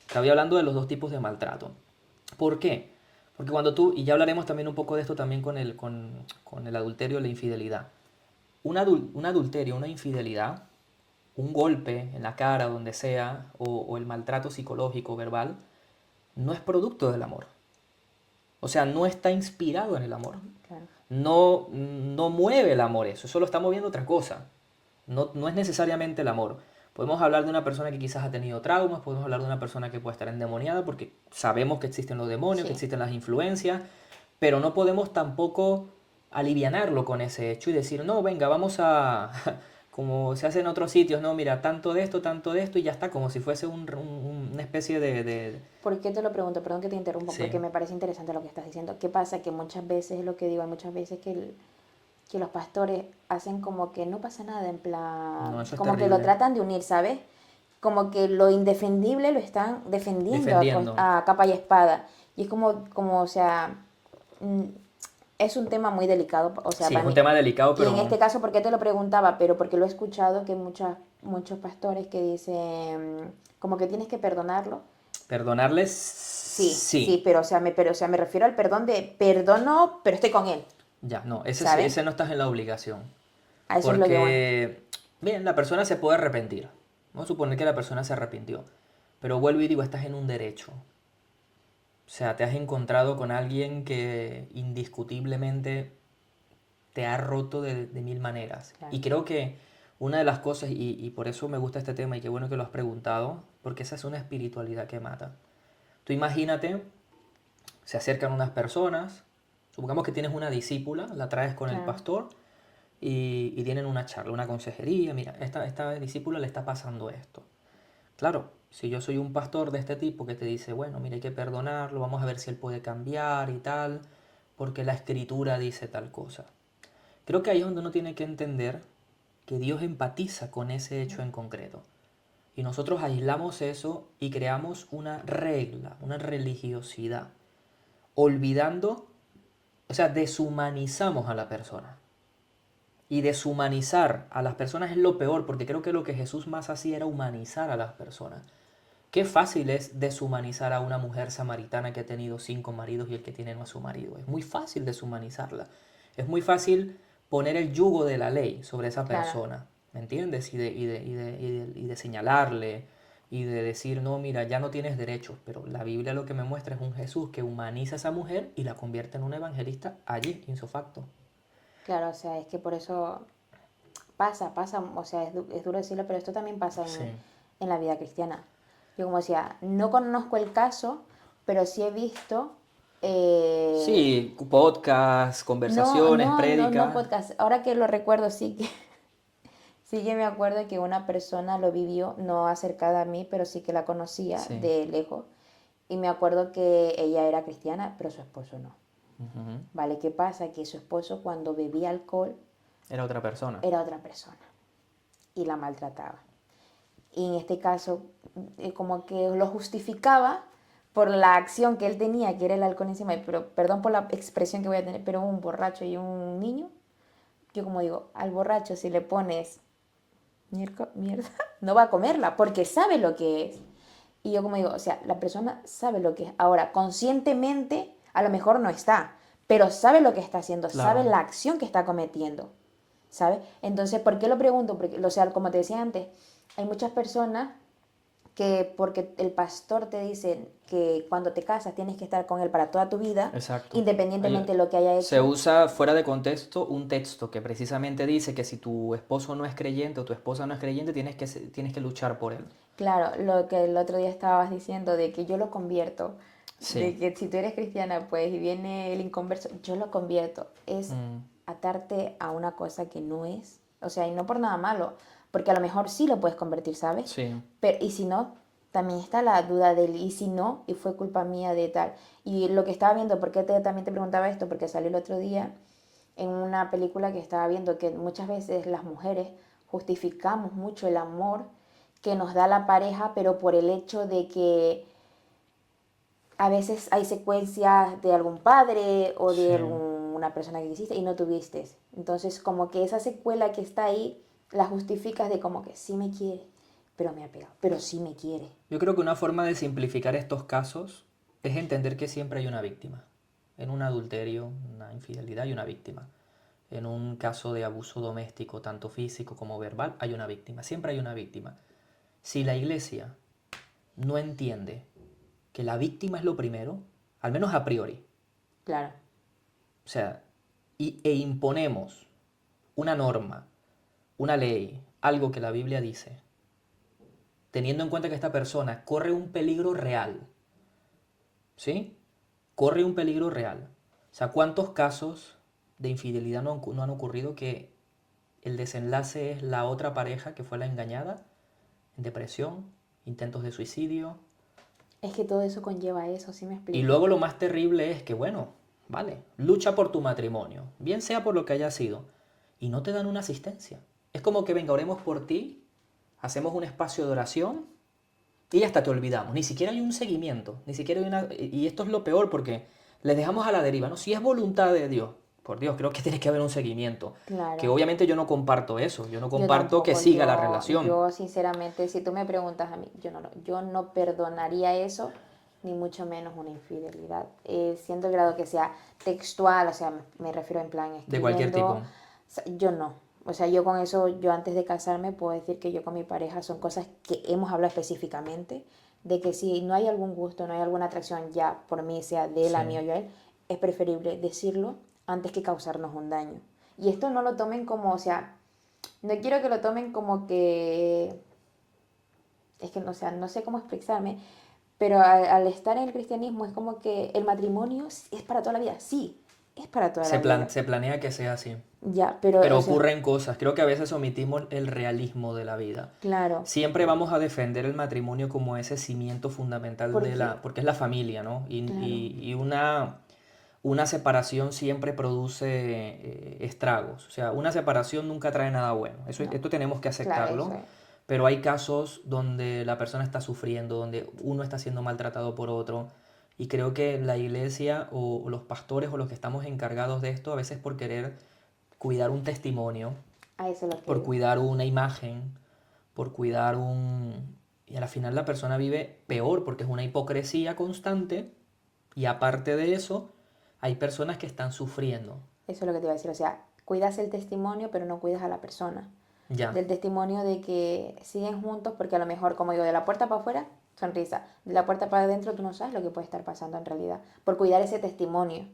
Estaba hablando de los dos tipos de maltrato. ¿Por qué? Porque cuando tú, y ya hablaremos también un poco de esto también con el adulterio y la infidelidad. Un adulterio, una infidelidad, un golpe en la cara, donde sea, o el maltrato psicológico, verbal, no es producto del amor. O sea, no está inspirado en el amor. claro. No mueve el amor eso lo está moviendo otra cosa. No es necesariamente el amor. Podemos hablar de una persona que quizás ha tenido traumas, podemos hablar de una persona que puede estar endemoniada, porque sabemos que existen los demonios, que Sí, existen las influencias, pero no podemos tampoco alivianarlo con ese hecho y decir, no, venga, vamos a, como se hace en otros sitios, no, mira, tanto de esto y ya está, como si fuese una especie ¿por qué te lo pregunto? Perdón que te interrumpa, Sí, porque me parece interesante lo que estás diciendo. ¿Qué pasa? Que muchas veces, es lo que digo, hay muchas veces que, que los pastores hacen como que no pasa nada, en no, plan, eso es como que lo terrible. tratan de unir, ¿sabes? Como que lo indefendible lo están defendiendo Defendiendo. a capa y espada. Y es como, o sea, mm, es un tema muy delicado, o sea, Sí, es para un mí. tema delicado, Y en pero este caso, ¿por qué te lo preguntaba? Pero porque lo he escuchado que muchos pastores que dicen, como que tienes que perdonarlo. perdonarles, Sí, sí, sí. pero o sea, me refiero al perdón de perdono, pero estoy con él, Ya, no, ¿sabes? ese no estás en la obligación. A eso es lo que voy. Porque, bien, la persona se puede arrepentir. Vamos a suponer que la persona se arrepintió. Pero vuelvo y digo, estás en un derecho. O sea, te has encontrado con alguien que indiscutiblemente te ha roto de mil maneras. Claro, Y creo que una de las cosas, y por eso me gusta este tema y qué bueno que lo has preguntado, porque esa es una espiritualidad que mata. Tú imagínate, se acercan unas personas, supongamos que tienes una discípula, la traes con el claro, pastor y tienen una charla, una consejería, mira, esta discípula le está pasando esto. Claro, si yo soy un pastor de este tipo que te dice, bueno, mira, hay que perdonarlo, vamos a ver si él puede cambiar y tal, porque la escritura dice tal cosa. Creo que ahí es donde uno tiene que entender que Dios empatiza con ese hecho en concreto. Y nosotros aislamos eso y creamos una regla, una religiosidad, olvidando, o sea, deshumanizamos a la persona. Y deshumanizar a las personas es lo peor, porque creo que lo que Jesús más hacía era humanizar a las personas. Qué fácil es deshumanizar a una mujer samaritana que ha tenido 5 maridos y el que tiene no a su marido. Es muy fácil deshumanizarla. Es muy fácil poner el yugo de la ley sobre esa claro. persona, ¿me entiendes? Y de señalarle y de decir, no, mira, ya no tienes derechos. Pero la Biblia lo que me muestra es un Jesús que humaniza a esa mujer y la convierte en una evangelista allí, in su facto. Claro, o sea, es que por eso pasa, o sea, es duro decirlo, pero esto también pasa Sí. en la vida cristiana. Yo como decía, no conozco el caso, pero sí he visto, Sí, podcast, no, conversaciones, no, no, no prédicas. podcast, ahora que lo recuerdo, sí que me acuerdo que una persona lo vivió, no acercada a mí, pero sí que la conocía Sí. de lejos, y me acuerdo que ella era cristiana, pero su esposo no. Ujú. ¿Vale? ¿Qué pasa? Que su esposo cuando bebía alcohol Era otra persona. era otra persona y la maltrataba. Y en este caso, como que lo justificaba por la acción que él tenía, que era el alcohol encima, pero perdón por la expresión que voy a tener, pero un borracho y un niño, yo como digo, al borracho si le pones mierda, no va a comerla, porque sabe lo que es. Y yo como digo, o sea, la persona sabe lo que es. Ahora, conscientemente, a lo mejor no está, pero sabe lo que está haciendo, sabe Claro. la acción que está cometiendo, ¿sabe? Entonces, ¿por qué lo pregunto? Porque, o sea, como te decía antes, hay muchas personas que porque el pastor te dice que cuando te casas tienes que estar con él para toda tu vida, Exacto. independientemente de lo que haya Se hecho. usa fuera de contexto un texto que precisamente dice que si tu esposo no es creyente o tu esposa no es creyente, tienes que luchar por él. Claro, lo que el otro día estabas diciendo de que yo lo convierto, Sí. de que si tú eres cristiana, pues, y viene el inconverso, yo lo convierto. Es Mm, atarte a una cosa que no es, o sea, y no por nada malo, porque a lo mejor sí lo puedes convertir, ¿sabes? sí. Pero, y si no, también está la duda del, y si no, y fue culpa mía de tal. Y lo que estaba viendo, ¿por qué también te preguntaba esto? Porque salió el otro día en una película que estaba viendo que muchas veces las mujeres justificamos mucho el amor que nos da la pareja, pero por el hecho de que a veces hay secuencias de algún padre o de Sí. alguna persona que quisiste y no tuviste. Entonces, como que esa secuela que está ahí, la justificas de como que sí me quiere, pero me ha pegado, pero sí me quiere. Yo creo que una forma de simplificar estos casos es entender que siempre hay una víctima. En un adulterio, una infidelidad, hay una víctima. En un caso de abuso doméstico, tanto físico como verbal, hay una víctima. Siempre hay una víctima. Si la iglesia no entiende que la víctima es lo primero, al menos a priori, Claro, o sea, e imponemos una norma, una ley, algo que la Biblia dice, teniendo en cuenta que esta persona corre un peligro real, ¿sí? Corre un peligro real. O sea, ¿cuántos casos de infidelidad no han ocurrido que el desenlace es la otra pareja que fue la engañada, en depresión, intentos de suicidio? es que todo eso conlleva eso, ¿sí me Y explico? luego lo más terrible es que, bueno, vale, lucha por tu matrimonio, bien sea por lo que haya sido, y no te dan una asistencia. Es como que venga, oremos por ti, hacemos un espacio de oración y hasta te olvidamos. Ni siquiera hay un seguimiento, ni siquiera hay una... Y esto es lo peor porque les dejamos a la deriva, ¿no? Si es voluntad de Dios, por Dios, creo que tiene que haber un seguimiento. Que Claro. obviamente yo no comparto eso, yo no Yo comparto que tampoco, siga la relación. yo sinceramente, si tú me preguntas a mí, yo no perdonaría eso, ni mucho menos una infidelidad. Siendo el grado que sea textual, o sea, me refiero en plan De cualquier escribiendo, o tipo. sea, yo no. O sea, yo con eso, yo antes de casarme puedo decir que yo con mi pareja son cosas que hemos hablado específicamente, de que si no hay algún gusto, no hay alguna atracción ya por mí, sea de él a Sí. mí o yo a él, es preferible decirlo antes que causarnos un daño. Y esto no lo tomen como, o sea, no quiero que lo tomen como que, es que no, o sea, no sé cómo expresarme, pero al estar en el cristianismo es como que el matrimonio es para toda la vida. Sí, es para toda la vida. Se planea que sea así. Ya, pero, Pero o sea, ocurren cosas. Creo que a veces omitimos el realismo de la vida. claro, Siempre vamos a defender el matrimonio como ese cimiento fundamental de porque, la... porque es la familia, ¿no? claro, Y una separación siempre produce estragos. O sea, una separación nunca trae nada bueno. no, Esto tenemos que claro, eso aceptarlo. es. Pero hay casos donde la persona está sufriendo, donde uno está siendo maltratado por otro. Y creo que la iglesia o los pastores o los que estamos encargados de esto, a veces por querer cuidar un testimonio, A eso es lo que por iba. cuidar una imagen, por cuidar un... Y a la final la persona vive peor porque es una hipocresía constante y aparte de eso, hay personas que están sufriendo. Eso es lo que te iba a decir. O sea, cuidas el testimonio, pero no cuidas a la persona. Ya. Del testimonio de que siguen juntos, porque a lo mejor, como digo, de la puerta para afuera, sonrisa. De la puerta para adentro, tú no sabes lo que puede estar pasando en realidad. Por cuidar ese testimonio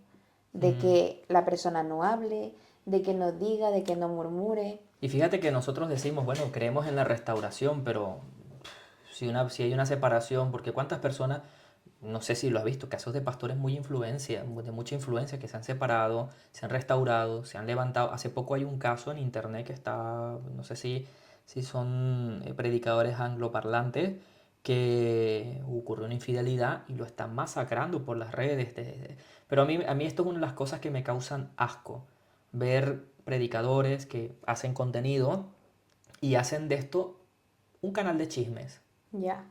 de Mm. que la persona no hable, de que no diga, de que no murmure. Y fíjate que nosotros decimos, bueno, creemos en la restauración, pero si hay una separación, porque cuántas personas, no sé si lo has visto, casos de pastores de mucha influencia, que se han separado, se han restaurado, se han levantado. Hace poco hay un caso en internet que está, no sé si son predicadores angloparlantes, que ocurrió una infidelidad y lo están masacrando por las redes. Pero a mí esto es una de las cosas que me causan asco, ver predicadores que hacen contenido y hacen de esto un canal de chismes. Ya,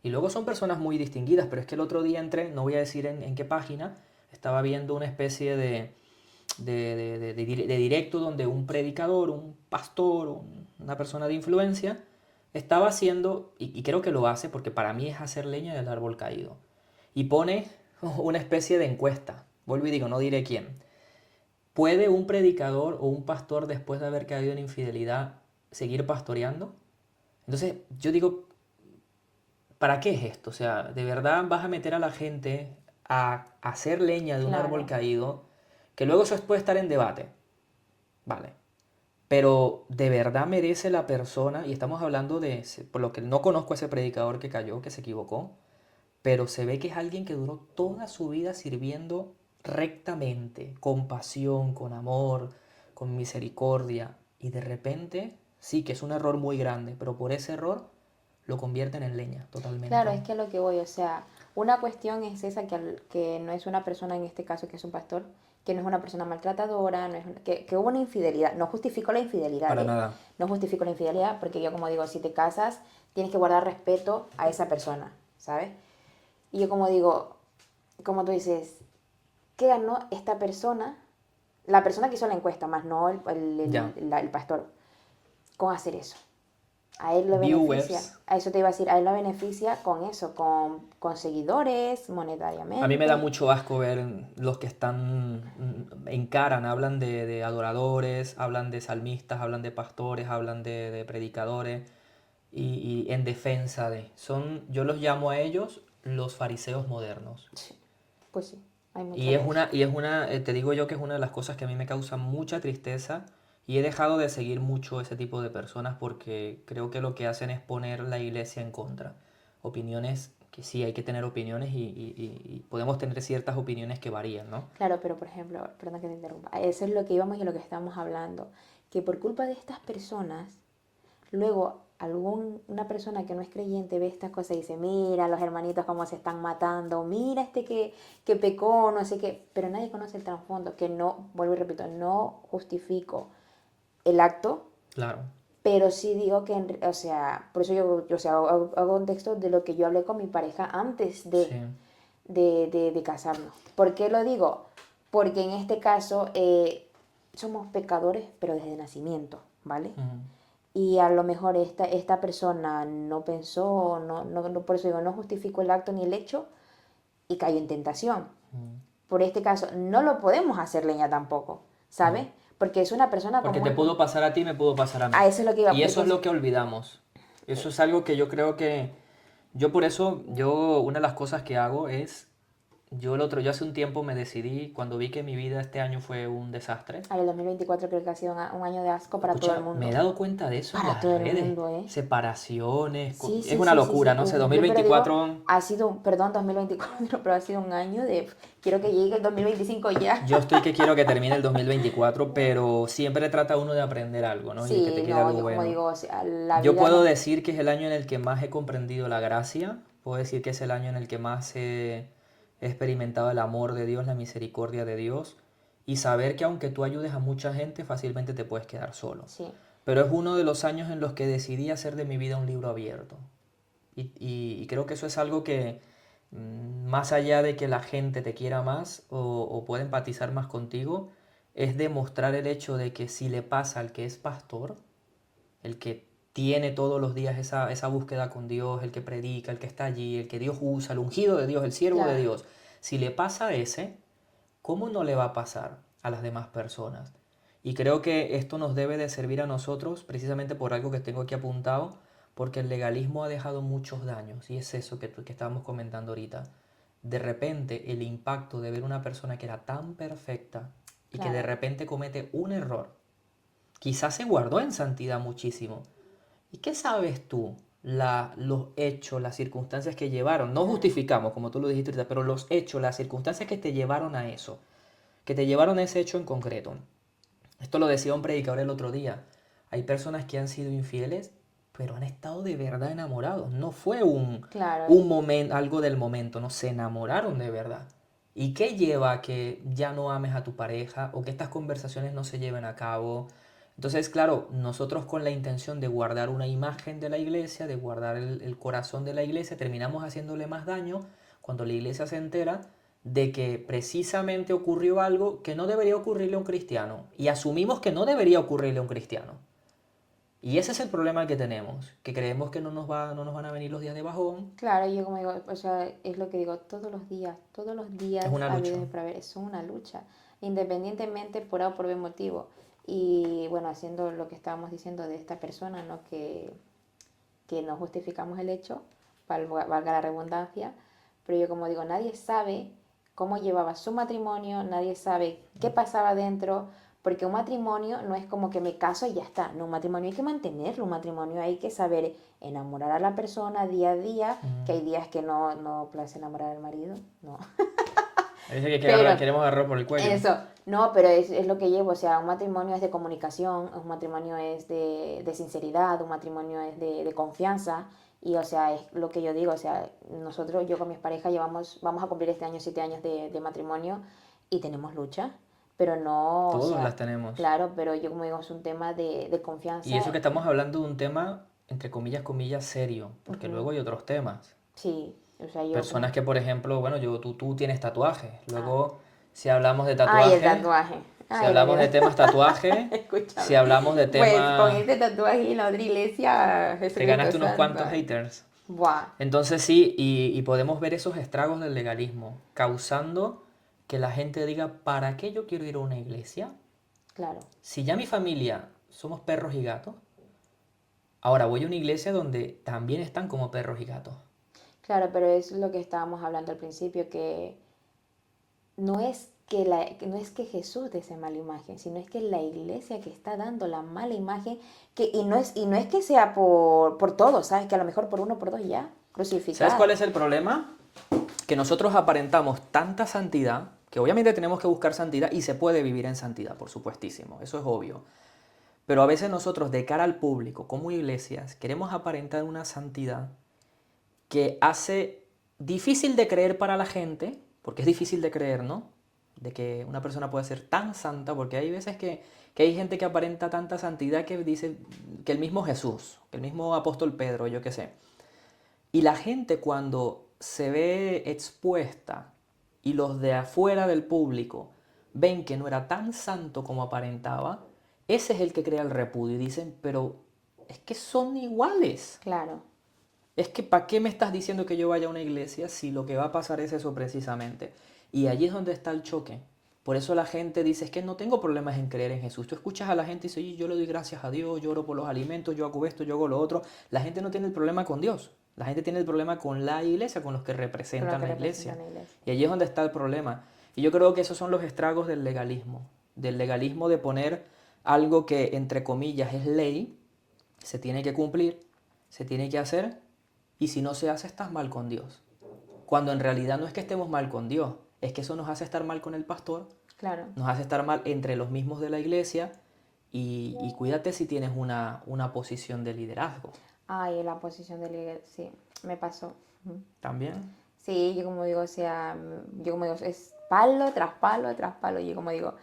Y luego son personas muy distinguidas, pero es que el otro día entré, no voy a decir en qué página, estaba viendo una especie de directo donde un predicador, un pastor, una persona de influencia, estaba haciendo, y creo que lo hace porque para mí es hacer leña del árbol caído, y pone una especie de encuesta. Vuelvo y digo, no diré quién. ¿Puede un predicador o un pastor después de haber caído en infidelidad seguir pastoreando? Entonces yo digo, ¿para qué es esto? O sea, ¿de verdad vas a meter a la gente a hacer leña de un árbol Claro, caído? Que luego eso puede estar en debate, ¿vale? Pero de verdad merece la persona, y estamos hablando de, por lo que no conozco a ese predicador que cayó, que se equivocó, pero se ve que es alguien que duró toda su vida sirviendo rectamente, con pasión, con amor, con misericordia, y de repente, sí que es un error muy grande, pero por ese error lo convierten en leña claro, totalmente. es que a lo que voy, o sea, una cuestión es esa que no es una persona, en este caso que es un pastor, que no es una persona maltratadora, no es que hubo una infidelidad. No justifico la infidelidad, Para ¿eh? nada. No justifico la infidelidad porque yo como digo, si te casas, tienes que guardar respeto a esa persona, ¿sabes? Y yo como digo, como tú dices, ¿qué ganó esta persona? La persona que hizo la encuesta, más no Ya. el pastor, con hacer eso. A él lo beneficia, Viewers. a eso te iba a decir, a él lo beneficia con eso, con seguidores, A mí me da monetariamente. mucho asco ver los que están, encaran, hablan de adoradores, hablan de salmistas, hablan de pastores, hablan de predicadores y en defensa de. Yo los llamo a ellos los fariseos modernos. Sí, pues sí, hay mucho Y es de eso. una, y es una, te digo yo que es una de las cosas que a mí me causa mucha tristeza y he dejado de seguir mucho ese tipo de personas porque creo que lo que hacen es poner la iglesia en contra. Opiniones, que sí, hay que tener opiniones y podemos tener ciertas opiniones que varían, ¿no? Claro, pero por ejemplo, perdón que te interrumpa, eso es lo que íbamos y lo que estábamos hablando, que por culpa de estas personas, luego una persona que no es creyente ve estas cosas y dice, mira los hermanitos cómo se están matando, mira este que pecó, no sé qué, pero nadie conoce el trasfondo, que no, vuelvo y repito, no justifico el acto, Claro, pero sí digo que, o sea, por eso yo o sea, hago un texto de lo que yo hablé con mi pareja antes sí. de casarnos. ¿Por qué lo digo? Porque en este caso somos pecadores, pero desde nacimiento, ¿vale? Ujú, Y a lo mejor esta persona no pensó, por eso digo, no justificó el acto ni el hecho y cayó en tentación. ujú, Por este caso, no lo podemos hacer leña tampoco, ¿sabes? no. Porque es una persona Porque común te y pudo pasar a ti, me pudo pasar a mí. a eso es lo que iba, Y eso porque es lo que olvidamos. Eso es algo que yo creo que yo por eso, una de las cosas que hago es, yo hace un tiempo me decidí, cuando vi que mi vida este año fue un desastre, el 2024 creo que ha sido un año de asco para todo el escucha, me he mundo. dado cuenta de eso en Para las todo el redes, mundo, ¿eh? separaciones, Sí, es sí, una sí, sí, locura, sí. no sé, Yo pero digo, 2024, ha sido, perdón, 2024, pero ha sido un año de, quiero que llegue el 2025 ya. yo estoy que quiero que termine el 2024, pero siempre trata uno de aprender algo, ¿no? Y de que te Sí, quede no, algo yo como bueno. digo, o sea, la Yo vida puedo no... decir que es el año en el que más he comprendido la gracia, puedo decir que es el año en el que más he experimentado el amor de Dios, la misericordia de Dios, y saber que aunque tú ayudes a mucha gente, fácilmente te puedes quedar solo. Sí, Pero es uno de los años en los que decidí hacer de mi vida un libro abierto. Y creo que eso es algo que, más allá de que la gente te quiera más o pueda empatizar más contigo, es demostrar el hecho de que si le pasa al que es pastor, el que tiene todos los días esa búsqueda con Dios, el que predica, el que está allí, el que Dios usa, el ungido de Dios, el siervo de claro, Dios, si le pasa a ese, ¿cómo no le va a pasar a las demás personas? Y creo que esto nos debe de servir a nosotros precisamente por algo que tengo aquí apuntado, porque el legalismo ha dejado muchos daños y es eso que estábamos comentando ahorita. De repente el impacto de ver una persona que era tan perfecta y que de claro. repente comete un error, quizás se guardó en santidad muchísimo. ¿Y qué sabes tú? Los hechos, las circunstancias que llevaron, no Claro. justificamos, como tú lo dijiste ahorita, pero los hechos, las circunstancias que te llevaron a eso, que te llevaron a ese hecho en concreto. Esto lo decía un predicador el otro día. Hay personas que han sido infieles, pero han estado de verdad enamorados. No fue Claro, un momento, algo del momento, no, se enamoraron de verdad. ¿Y qué lleva a que ya no ames a tu pareja o que estas conversaciones no se lleven a cabo? Entonces, claro, nosotros con la intención de guardar una imagen de la iglesia, de guardar el corazón de la iglesia, terminamos haciéndole más daño cuando la iglesia se entera de que precisamente ocurrió algo que no debería ocurrirle a un cristiano y asumimos que no debería ocurrirle a un cristiano. Y ese es el problema que tenemos, que creemos que no nos van a venir los días de bajón. claro, yo como digo, o sea, es lo que digo, todos los Es días una lucha. habidos y por haber, es una lucha, independientemente por A o por B motivo. Y bueno, haciendo lo que estábamos diciendo de esta persona, ¿no? Que no justificamos el hecho, valga la redundancia, pero yo como digo, nadie sabe cómo llevaba su matrimonio, nadie sabe qué pasaba dentro, porque un matrimonio no es como que me caso y ya está, no, un matrimonio hay que mantenerlo, un matrimonio hay que saber enamorar a la persona día a día, que hay días que no place enamorar al marido, no. Dice que Pero queremos agarrar por el cuello. eso, no, pero es lo que llevo, o sea, un matrimonio es de comunicación, un matrimonio es de sinceridad, un matrimonio es de confianza, y o sea, es lo que yo digo, o sea, nosotros, yo con mis parejas vamos a cumplir este año 7 años de matrimonio y tenemos lucha, pero no, o Todos las sea, tenemos. claro, pero yo como digo, es un tema de Y confianza, eso que estamos hablando de un tema, entre comillas, serio, porque ujú, luego hay otros temas. sí, o sea, yo Personas como, que, por ejemplo, bueno, tú tienes tatuajes. ah, Luego, si hablamos de ay, el tatuajes, tatuaje, si ay, la hablamos de vida. temas tatuaje, si Escúchame. hablamos de Pues con temas, este tatuaje y la otra iglesia, te Jesucristo ganaste unos Santo. cuantos haters. Buah, Entonces sí, y podemos ver esos estragos del legalismo, causando que la gente diga, ¿para qué yo quiero ir a una iglesia? claro, Si ya mi familia somos perros y gatos, ahora voy a una iglesia donde también están como perros y gatos. claro, pero es lo que estábamos hablando al principio, que no es que Jesús dé esa mala imagen, sino es que la iglesia que está dando la mala imagen, y no es que sea por todos, ¿sabes? Que a lo mejor por uno, por dos ya, ¿Sabes cuál crucificado. es el problema? Que nosotros aparentamos tanta santidad, que obviamente tenemos que buscar santidad y se puede vivir en santidad, por supuestísimo, eso es obvio. Pero a veces nosotros de cara al público, como iglesias, queremos aparentar una santidad que hace difícil de creer para la gente, porque es difícil de creer, ¿no? De que una persona pueda ser tan santa, porque hay veces que hay gente que aparenta tanta santidad que dice que el mismo Jesús, que el mismo apóstol Pedro, yo qué sé. Y la gente cuando se ve expuesta y los de afuera del público ven que no era tan santo como aparentaba, ese es el que crea el repudio y dicen, pero es que son iguales. Claro, Es que ¿para qué me estás diciendo que yo vaya a una iglesia si lo que va a pasar es eso precisamente? Y allí es donde está el choque. Por eso la gente dice, es que no tengo problemas en creer en Jesús. Tú escuchas a la gente y dice, "Oye, yo le doy gracias a Dios, yo oro por los alimentos, yo hago esto, yo hago lo otro". La gente no tiene el problema con Dios. La gente tiene el problema con la iglesia, con los que con lo representan que la representa iglesia. la iglesia. Y allí es donde está el problema. Y yo creo que esos son los estragos del legalismo de poner algo que, entre comillas, es ley, se tiene que cumplir, se tiene que hacer, y si no se hace, estás mal con Dios. Cuando en realidad no es que estemos mal con Dios, es que eso nos hace estar mal con el pastor, Claro. nos hace estar mal entre los mismos de la iglesia, y cuídate si tienes una posición de liderazgo. Ay, la posición de la iglesia, sí, me pasó. Ujú. También. Sí, yo como digo, o sea, yo como digo, es palo tras palo tras palo. Yo como digo,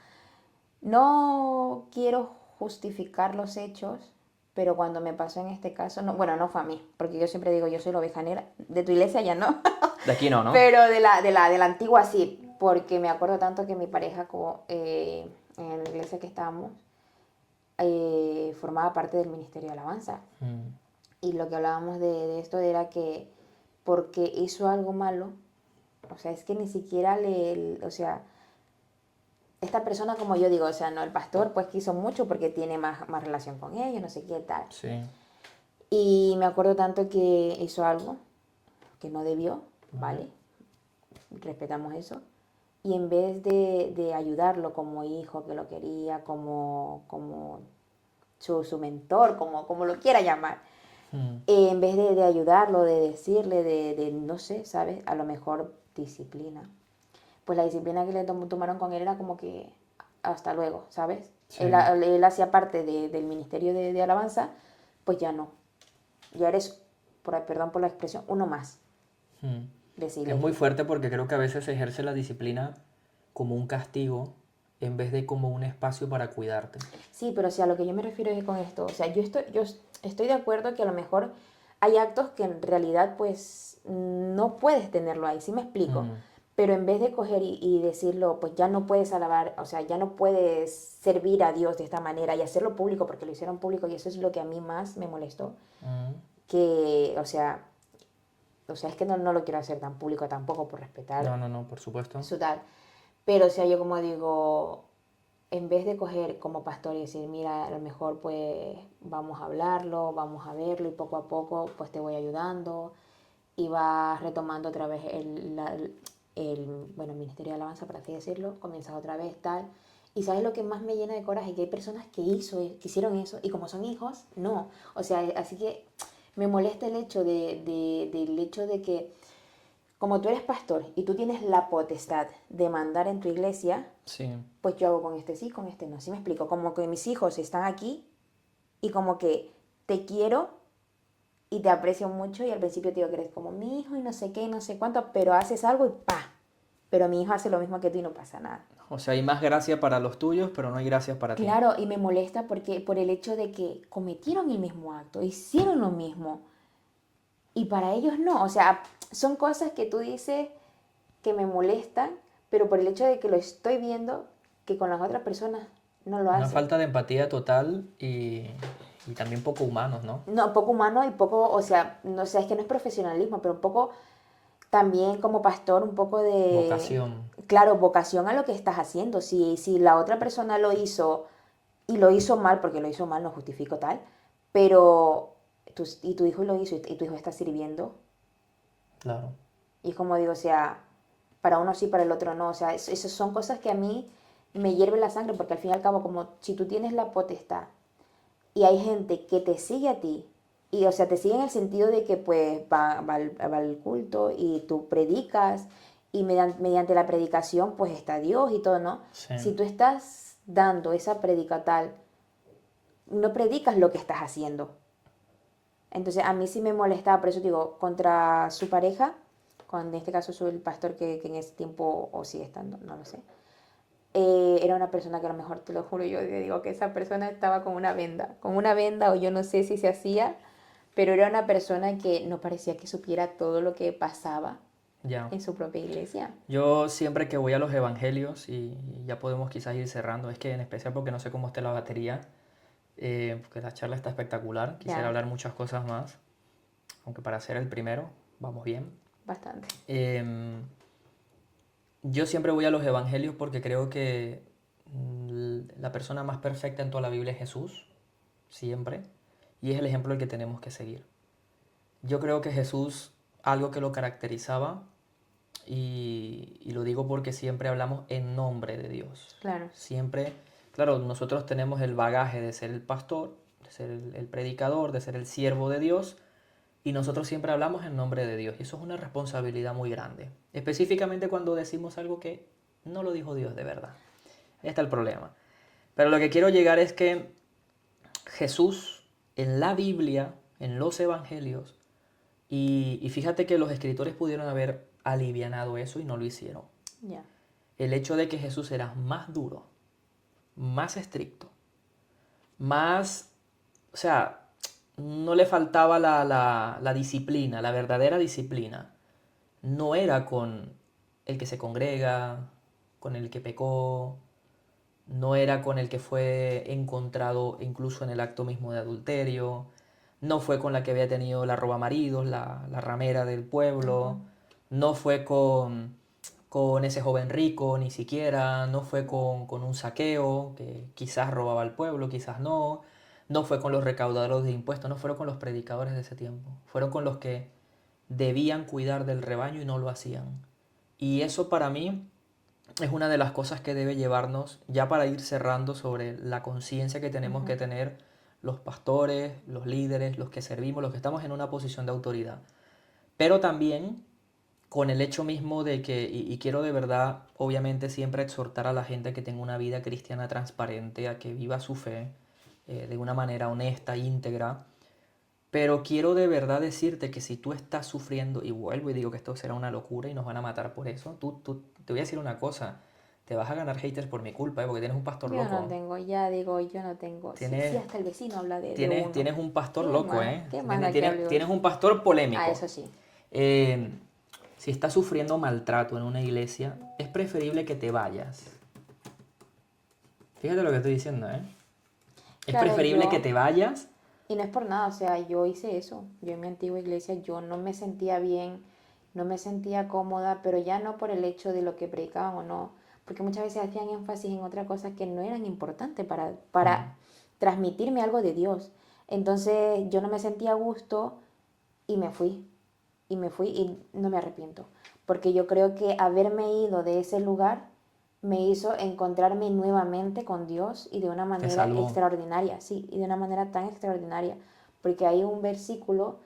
no quiero justificar los hechos, pero cuando me pasó en este caso, no, bueno, no fue a mí, porque yo siempre digo, yo soy la oveja negra, de tu iglesia ya no, De aquí no, ¿no? pero de la antigua sí, porque me acuerdo tanto que mi pareja, como, en la iglesia que estábamos, formaba parte del Ministerio de Alabanza. Mm, Y lo que hablábamos de esto era que porque hizo algo malo, o sea, es que ni siquiera o sea, esta persona, como yo digo, o sea, no, el pastor pues quiso mucho porque tiene más relación con ellos, no sé qué tal. sí. Y me acuerdo tanto que hizo algo que no debió, Vale. ¿vale? Respetamos eso. Y en vez de ayudarlo como hijo que lo quería, como su mentor, como lo quiera llamar, Mm, en vez de ayudarlo, de decirle, no sé, ¿sabes? A lo mejor disciplina. Pues la disciplina que le tomaron con él era como que hasta luego, ¿sabes? sí. Él hacía parte del ministerio de alabanza, pues ya no. Ya eres, perdón por la expresión, uno más Mm. de esa Es muy iglesia. fuerte porque creo que a veces se ejerce la disciplina como un castigo en vez de como un espacio para cuidarte. Sí, pero o sea, lo que yo me refiero es con esto. O sea, yo estoy de acuerdo que a lo mejor hay actos que en realidad pues no puedes tenerlo ahí, ¿sí me explico? Mm, Pero en vez de coger y decirlo, pues ya no puedes alabar, o sea, ya no puedes servir a Dios de esta manera y hacerlo público, porque lo hicieron público y eso es lo que a mí más me molestó, mm. que, o sea, es que no lo quiero hacer tan público tampoco por respetar No, no, no, por supuesto. su tal. Pero, o sea, yo como digo, en vez de coger como pastor y decir, mira, a lo mejor pues vamos a hablarlo, vamos a verlo y poco a poco pues te voy ayudando. iba retomando otra vez bueno, el Ministerio de Alabanza, por así decirlo, comienzas otra vez, tal. Y ¿sabes lo que más me llena de coraje? Que hay personas que hicieron eso, y como son hijos, no. O sea, así que me molesta el hecho del hecho de que, como tú eres pastor y tú tienes la potestad de mandar en tu iglesia, Sí. pues yo hago con este sí, con este no. ¿Sí me explico? Como que mis hijos están aquí y como que te quiero y te aprecio mucho y al principio te digo que eres como mi hijo y no sé qué y no sé cuánto, pero haces algo y ¡pa! Pero mi hijo hace lo mismo que tú y no pasa nada. O sea, hay más gracia para los tuyos, pero no hay gracias para ti. Claro, y me molesta porque por el hecho de que cometieron el mismo acto, hicieron lo mismo y para ellos no. O sea, son cosas que tú dices que me molestan, pero por el hecho de que lo estoy viendo, que con las otras personas no lo Una hacen. falta de empatía total y también poco humanos, ¿no? No, poco humano y poco, o sea, no sé, es que no es profesionalismo, pero un poco también como pastor, un poco de, Vocación. claro, vocación a lo que estás haciendo. Si la otra persona lo hizo y lo hizo mal, porque lo hizo mal, no justifico tal, pero y tu hijo lo hizo y tu hijo está sirviendo, Claro. y como digo, o sea, para uno sí, para el otro no, o sea, esas son cosas que a mí me hierve la sangre, porque al fin y al cabo, como si tú tienes la potestad y hay gente que te sigue a ti, y o sea, te sigue en el sentido de que pues va al culto y tú predicas, y mediante la predicación pues está Dios y todo, ¿no? Sí. Si tú estás dando esa predica tal, no predicas lo que estás haciendo. Entonces a mí sí me molestaba, por eso digo, contra su pareja, en este caso soy el pastor que en ese tiempo, o sigue estando, no lo sé, era una persona que a lo mejor, te lo juro, yo digo que esa persona estaba con una venda o yo no sé si se hacía, pero era una persona que no parecía que supiera todo lo que pasaba Ya. en su propia iglesia. Yo siempre que voy a los evangelios, y ya podemos quizás ir cerrando, es que en especial porque no sé cómo esté la batería, porque la charla está espectacular, quisiera Ya, hablar muchas cosas más, aunque para ser el primero, vamos bien. bastante. Em, yo siempre voy a los evangelios porque creo que la persona más perfecta en toda la Biblia es Jesús, siempre, y es el ejemplo el que tenemos que seguir. Yo creo que Jesús, algo que lo caracterizaba, y lo digo porque siempre hablamos en nombre de Dios. Claro. Siempre, claro, nosotros tenemos el bagaje de ser el pastor, de ser el predicador, de ser el siervo de Dios, y nosotros siempre hablamos en nombre de Dios. Y eso es una responsabilidad muy grande. Específicamente cuando decimos algo que no lo dijo Dios de verdad. Ahí está el problema. Pero lo que quiero llegar es que Jesús en la Biblia, en los evangelios, y fíjate que los escritores pudieron haber alivianado eso y no lo hicieron. Ya. El hecho de que Jesús era más duro, más estricto, más, o sea, no le faltaba la disciplina, la verdadera disciplina. No era con el que se congrega, con el que pecó, no era con el que fue encontrado incluso en el acto mismo de adulterio, no fue con la que había tenido la roba maridos, la ramera del pueblo, Ujú. no fue con ese joven rico, ni siquiera, no fue con un saqueo, que quizás robaba al pueblo, quizás no, no fue con los recaudadores de impuestos, no fueron con los predicadores de ese tiempo, fueron con los que debían cuidar del rebaño y no lo hacían. Y eso para mí es una de las cosas que debe llevarnos, ya para ir cerrando, sobre la conciencia que tenemos que Ujú. tener los pastores, los líderes, los que servimos, los que estamos en una posición de autoridad. Pero también con el hecho mismo de que, y quiero de verdad, obviamente, siempre exhortar a la gente que tenga una vida cristiana transparente, a que viva su fe de una manera honesta, íntegra. Pero quiero de verdad decirte que si tú estás sufriendo, y vuelvo y digo que esto será una locura y nos van a matar por eso, te voy a decir una cosa, te vas a ganar haters por mi culpa, porque tienes un pastor Yo no loco. tengo, ya digo, yo no tengo. Sí, sí, Tienes, hasta el vecino habla de tienes, uno. tienes un pastor loco, ¿eh? Qué más Tienes, da que tienes, hable uno? tienes un pastor Ah, polémico. eso sí. Eh, si estás sufriendo maltrato en una iglesia, es preferible que te vayas. Fíjate lo que estoy diciendo, ¿eh? Es Claro, preferible que yo, te vayas. y no es por nada, o sea, yo hice eso. Yo en mi antigua iglesia, yo no me sentía bien, no me sentía cómoda, pero ya no por el hecho de lo que predicaban o no, porque muchas veces hacían énfasis en otras cosas que no eran importantes para transmitirme algo de Dios. Entonces yo no me sentía a gusto y me fui. y me fui y no me arrepiento, porque yo creo que haberme ido de ese lugar me hizo encontrarme nuevamente con Dios y de una Te manera salvó. extraordinaria, sí, y de una manera tan extraordinaria, porque hay un versículo,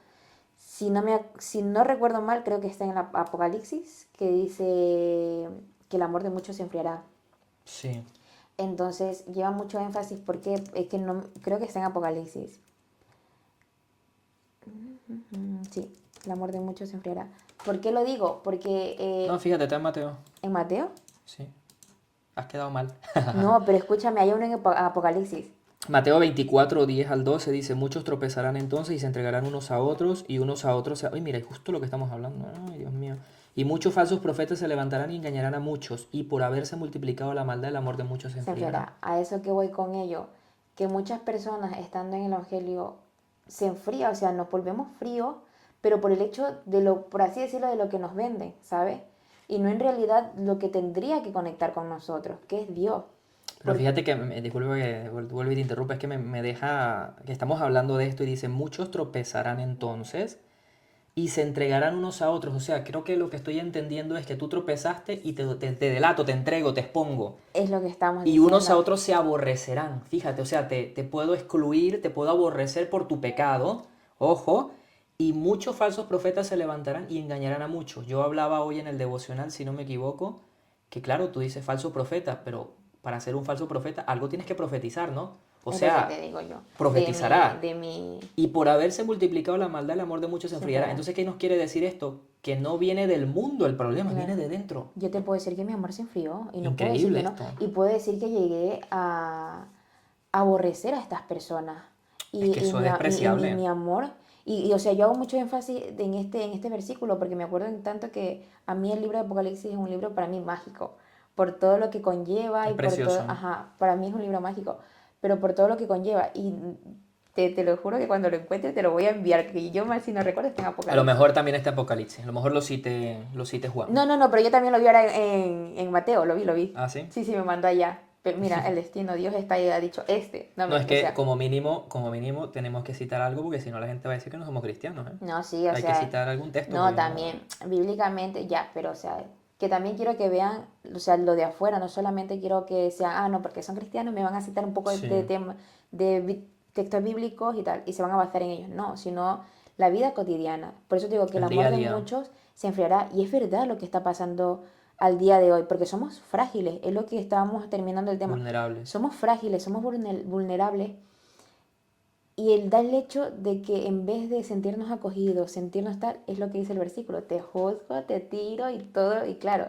si no recuerdo mal, creo que está en el Apocalipsis, que dice que el amor de muchos se enfriará. Sí. Entonces lleva mucho énfasis porque es que no, creo que está en Apocalipsis. Sí, el amor de muchos se enfriará. ¿Por qué lo digo? Porque No, fíjate, está en Mateo. en Mateo, Sí. Has quedado mal. no, pero escúchame, hay uno en Apocalipsis. Mateo 24, 10 al 12 dice, muchos tropezarán entonces y se entregarán unos a otros y unos a otros. Ay, mira, es justo lo que estamos hablando. Ay, Dios mío. Y muchos falsos profetas se levantarán y engañarán a muchos, y por haberse multiplicado la maldad, el amor de muchos se Se enfriará. enfriará. A eso que voy con ello, que muchas personas estando en el Evangelio se enfría, o sea, nos volvemos fríos, pero por el hecho de lo, por así decirlo, de lo que nos venden, ¿sabes? Y no en realidad lo que tendría que conectar con nosotros, que es Dios. Pero Porque fíjate que, disculpe que vuelvo y te interrumpa, es que me deja, que estamos hablando de esto y dice, muchos tropezarán entonces y se entregarán unos a otros. O sea, creo que lo que estoy entendiendo es que tú tropezaste y te delato, te entrego, te expongo. es lo que estamos Y unos a diciendo. otros se aborrecerán. Fíjate, o sea, te puedo excluir, te puedo aborrecer por tu pecado. Ojo. Y muchos falsos profetas se levantarán y engañarán a muchos. Yo hablaba hoy en el devocional, si no me equivoco, que claro, tú dices falso profeta, pero para ser un falso profeta algo tienes que profetizar, ¿no? O Es lo que sea, te digo yo. profetizará. De mi Y por haberse multiplicado la maldad, el amor de muchos se se enfriará. enfriará. Entonces, ¿qué nos quiere decir esto? Que no viene del mundo el problema, viene Claro. de dentro. Yo te puedo decir que mi amor se enfrió y no puedo decir Increíble que no. esto. Y puedo decir que llegué a aborrecer a estas personas. Es que eso es Y despreciable. mi amor, o sea, yo hago mucho énfasis en este versículo porque me acuerdo en tanto que a mí el libro de Apocalipsis es un libro para mí mágico, por todo lo que conlleva Es y por todo, precioso. ajá, para mí es un libro mágico, pero por todo lo que conlleva. Y te lo juro que cuando lo encuentre te lo voy a enviar, que yo mal si no recuerdo está en A lo Apocalipsis. mejor también este Apocalipsis. A lo mejor lo cite Juan. No, pero yo también lo vi ahora en Mateo, lo vi. ¿Ah, sí? Sí, me mandó allá. Pero mira, el destino, Dios está ahí, ha dicho no No, es o que sea, como mínimo tenemos que citar algo porque si no la gente va a decir que no somos cristianos, ¿eh? no, sí, o Hay que sea, citar algún texto no, porque no... también, bíblicamente, ya, pero o sea, que también quiero que vean, o sea, lo de afuera, no solamente quiero que sean, no, porque son cristianos, me van a citar un poco de Sí, tema, textos bíblicos y tal, y se van a basar en ellos, no, sino la vida cotidiana. Por eso digo que el el día amor a de día, muchos se enfriará, y es verdad lo que está pasando al día de hoy, porque somos frágiles, es lo que estábamos terminando el tema. vulnerables. Somos frágiles, somos vulnerables. Y el hecho de que en vez de sentirnos acogidos, sentirnos tal, es lo que dice el versículo, te juzgo, te tiro y todo, y claro,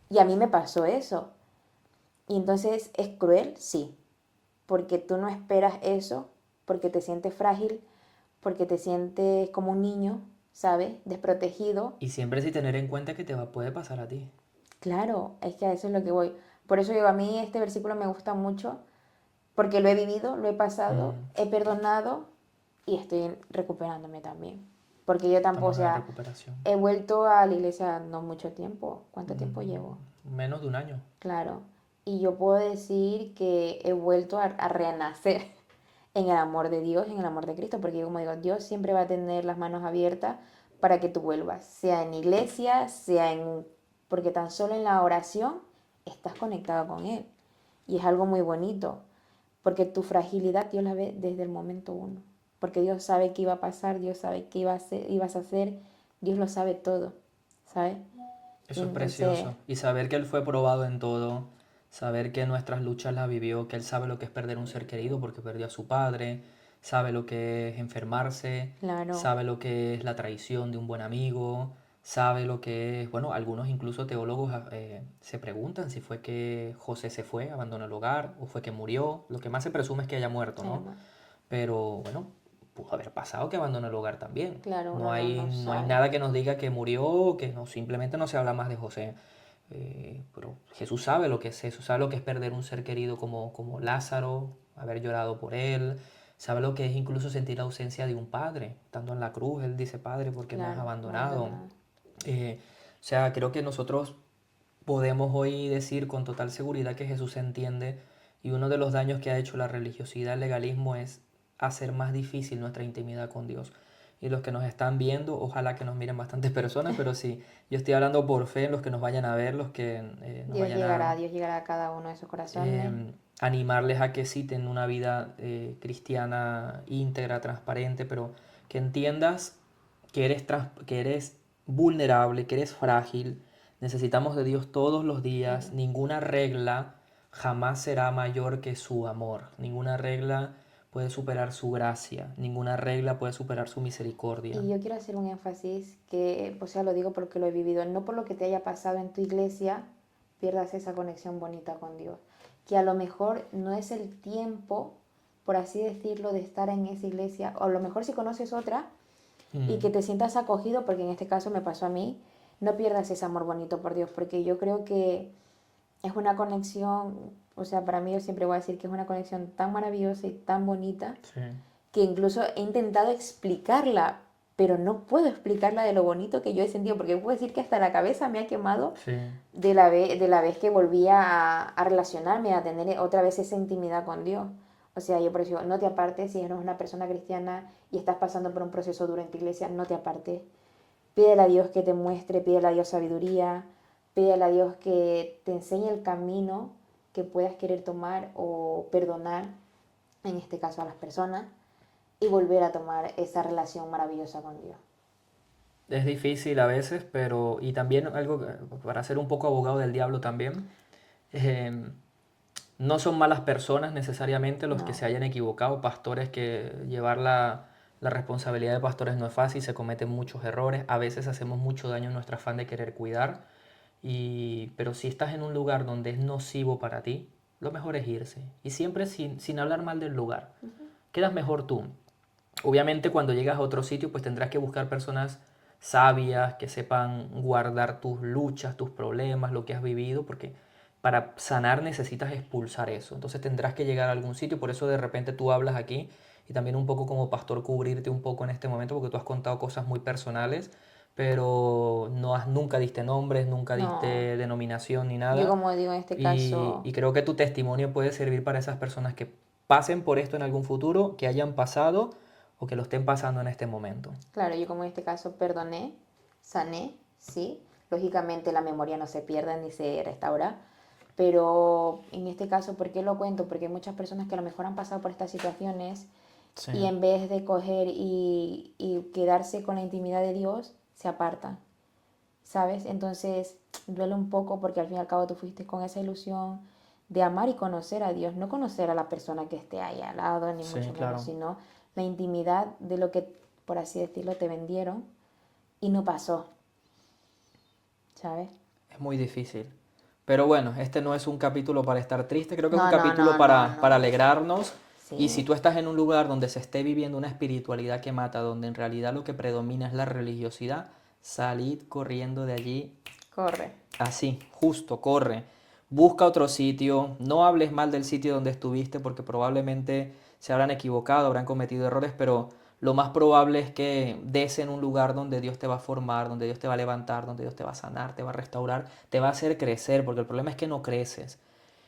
y a mí me pasó eso. Y entonces es cruel, sí, porque tú no esperas eso, porque te sientes frágil, porque te sientes como un niño, ¿sabes? Desprotegido. Y siempre sin tener en cuenta que puede pasar a ti. Claro, es que a eso es lo que voy. Por eso digo, a mí este versículo me gusta mucho, porque lo he vivido, lo he pasado, Mm, he perdonado y estoy recuperándome también. Porque yo tampoco, o estamos en la sea, recuperación. he vuelto a la iglesia no mucho tiempo. ¿Cuánto tiempo llevo? Menos de un año. Claro. Y yo puedo decir que he vuelto a renacer en el amor de Dios, en el amor de Cristo, porque como digo, Dios siempre va a tener las manos abiertas para que tú vuelvas, sea en iglesia, sea en... porque tan solo en la oración estás conectado con Él. Y es algo muy bonito, porque tu fragilidad Dios la ve desde el momento uno, porque Dios sabe qué iba a pasar, Dios sabe qué ibas a hacer, Dios lo sabe todo, ¿sabes? Y Eso es entonces, precioso. Y saber que Él fue probado en todo, saber que nuestras luchas las vivió, que Él sabe lo que es perder un ser querido porque perdió a su padre, sabe lo que es enfermarse, claro, sabe lo que es la traición de un buen amigo, sabe lo que es, bueno, algunos incluso teólogos se preguntan si fue que José se fue, abandonó el hogar, o fue que murió. Lo que más se presume es que haya muerto, ¿no? además, Pero bueno, pudo haber pasado que abandonó el hogar también. claro, No uno hay, no no hay sabe, nada que nos diga que murió o que no, simplemente no se habla más de José. Pero Jesús sabe lo que es eso, sabe lo que es perder un ser querido como Lázaro, haber llorado por él, sabe lo que es incluso sentir la ausencia de un padre. Estando en la cruz, él dice, Padre, ¿por qué me has claro, abandonado? abandonado, O sea, creo que nosotros podemos hoy decir con total seguridad que Jesús se entiende, y uno de los daños que ha hecho la religiosidad, el legalismo, es hacer más difícil nuestra intimidad con Dios. y los que nos están viendo, ojalá que nos miren bastantes personas, pero sí, yo estoy hablando por fe en los que nos vayan a ver, los que nos vayan Dios llegará a cada uno de sus corazones. animarles a que sí tengan una vida cristiana íntegra, transparente, pero que entiendas que que eres vulnerable, que eres frágil. Necesitamos de Dios todos los días. Sí. Ninguna regla jamás será mayor que su amor. Ninguna regla puede superar su gracia. Ninguna regla puede superar su misericordia. Y yo quiero hacer un énfasis que, o sea, lo digo porque lo he vivido, no por lo que te haya pasado en tu iglesia, pierdas esa conexión bonita con Dios. Que a lo mejor no es el tiempo, por así decirlo, de estar en esa iglesia, o a lo mejor si conoces otra y que te sientas acogido, porque en este caso me pasó a mí, no pierdas ese amor bonito por Dios, porque yo creo que es una conexión, o sea, para mí yo siempre voy a decir que es una conexión tan maravillosa y tan bonita Sí, que incluso he intentado explicarla, pero no puedo explicarla de lo bonito que yo he sentido, porque puedo decir que hasta la cabeza me ha quemado sí, de la vez que volví a relacionarme, a tener otra vez esa intimidad con Dios. O sea, yo por eso no te apartes si eres una persona cristiana y estás pasando por un proceso duro en tu iglesia, no te apartes. Pídele a Dios que te muestre, pídele a Dios sabiduría, pídele a Dios que te enseñe el camino que puedas querer tomar o perdonar, en este caso a las personas, y volver a tomar esa relación maravillosa con Dios. es difícil a veces, pero y también algo para ser un poco abogado del diablo también. eh, no son malas personas necesariamente los que No, se hayan equivocado, pastores que llevar la responsabilidad de pastores no es fácil, se cometen muchos errores, a veces hacemos mucho daño en nuestro afán de querer cuidar, pero si estás en un lugar donde es nocivo para ti, lo mejor es irse. Y siempre sin hablar mal del lugar. Quedas mejor tú. Obviamente cuando llegas a otro sitio pues tendrás que buscar personas sabias que sepan guardar tus luchas, tus problemas, lo que has vivido, porque para sanar necesitas expulsar eso. Entonces tendrás que llegar a algún sitio, por eso de repente tú hablas aquí y también un poco como pastor cubrirte un poco en este momento porque tú has contado cosas muy personales, pero nunca diste nombres, nunca no. diste denominación ni Yo nada. como digo en este Y, caso, y creo que tu testimonio puede servir para esas personas que pasen por esto en algún futuro, que hayan pasado o que lo estén pasando en este momento. claro, yo como en este caso perdoné, sané, sí. Lógicamente la memoria no se pierde ni se restaura, pero en este caso, ¿por qué lo cuento? Porque hay muchas personas que a lo mejor han pasado por estas situaciones Sí, y en vez de coger y quedarse con la intimidad de Dios, se apartan, ¿sabes? Entonces duele un poco porque al fin y al cabo tú fuiste con esa ilusión de amar y conocer a Dios, no conocer a la persona que esté ahí al lado, ni sí, mucho menos, claro. sino la intimidad de lo que, por así decirlo, te vendieron y no pasó, ¿sabes? Es muy difícil. Pero bueno, este no es un capítulo para estar triste, creo que es un No, no, capítulo no, no, para no. alegrarnos. Y si Sí, tú estás en un lugar donde se esté viviendo una espiritualidad que mata, donde en realidad lo que predomina es la religiosidad, salid corriendo de allí. corre. Así, justo, corre. Busca otro sitio. No hables mal del sitio donde estuviste porque probablemente se habrán equivocado, habrán cometido errores, pero lo más probable es que des en un lugar donde Dios te va a formar, donde Dios te va a levantar, donde Dios te va a sanar, te va a restaurar, te va a hacer crecer, porque el problema es que no creces.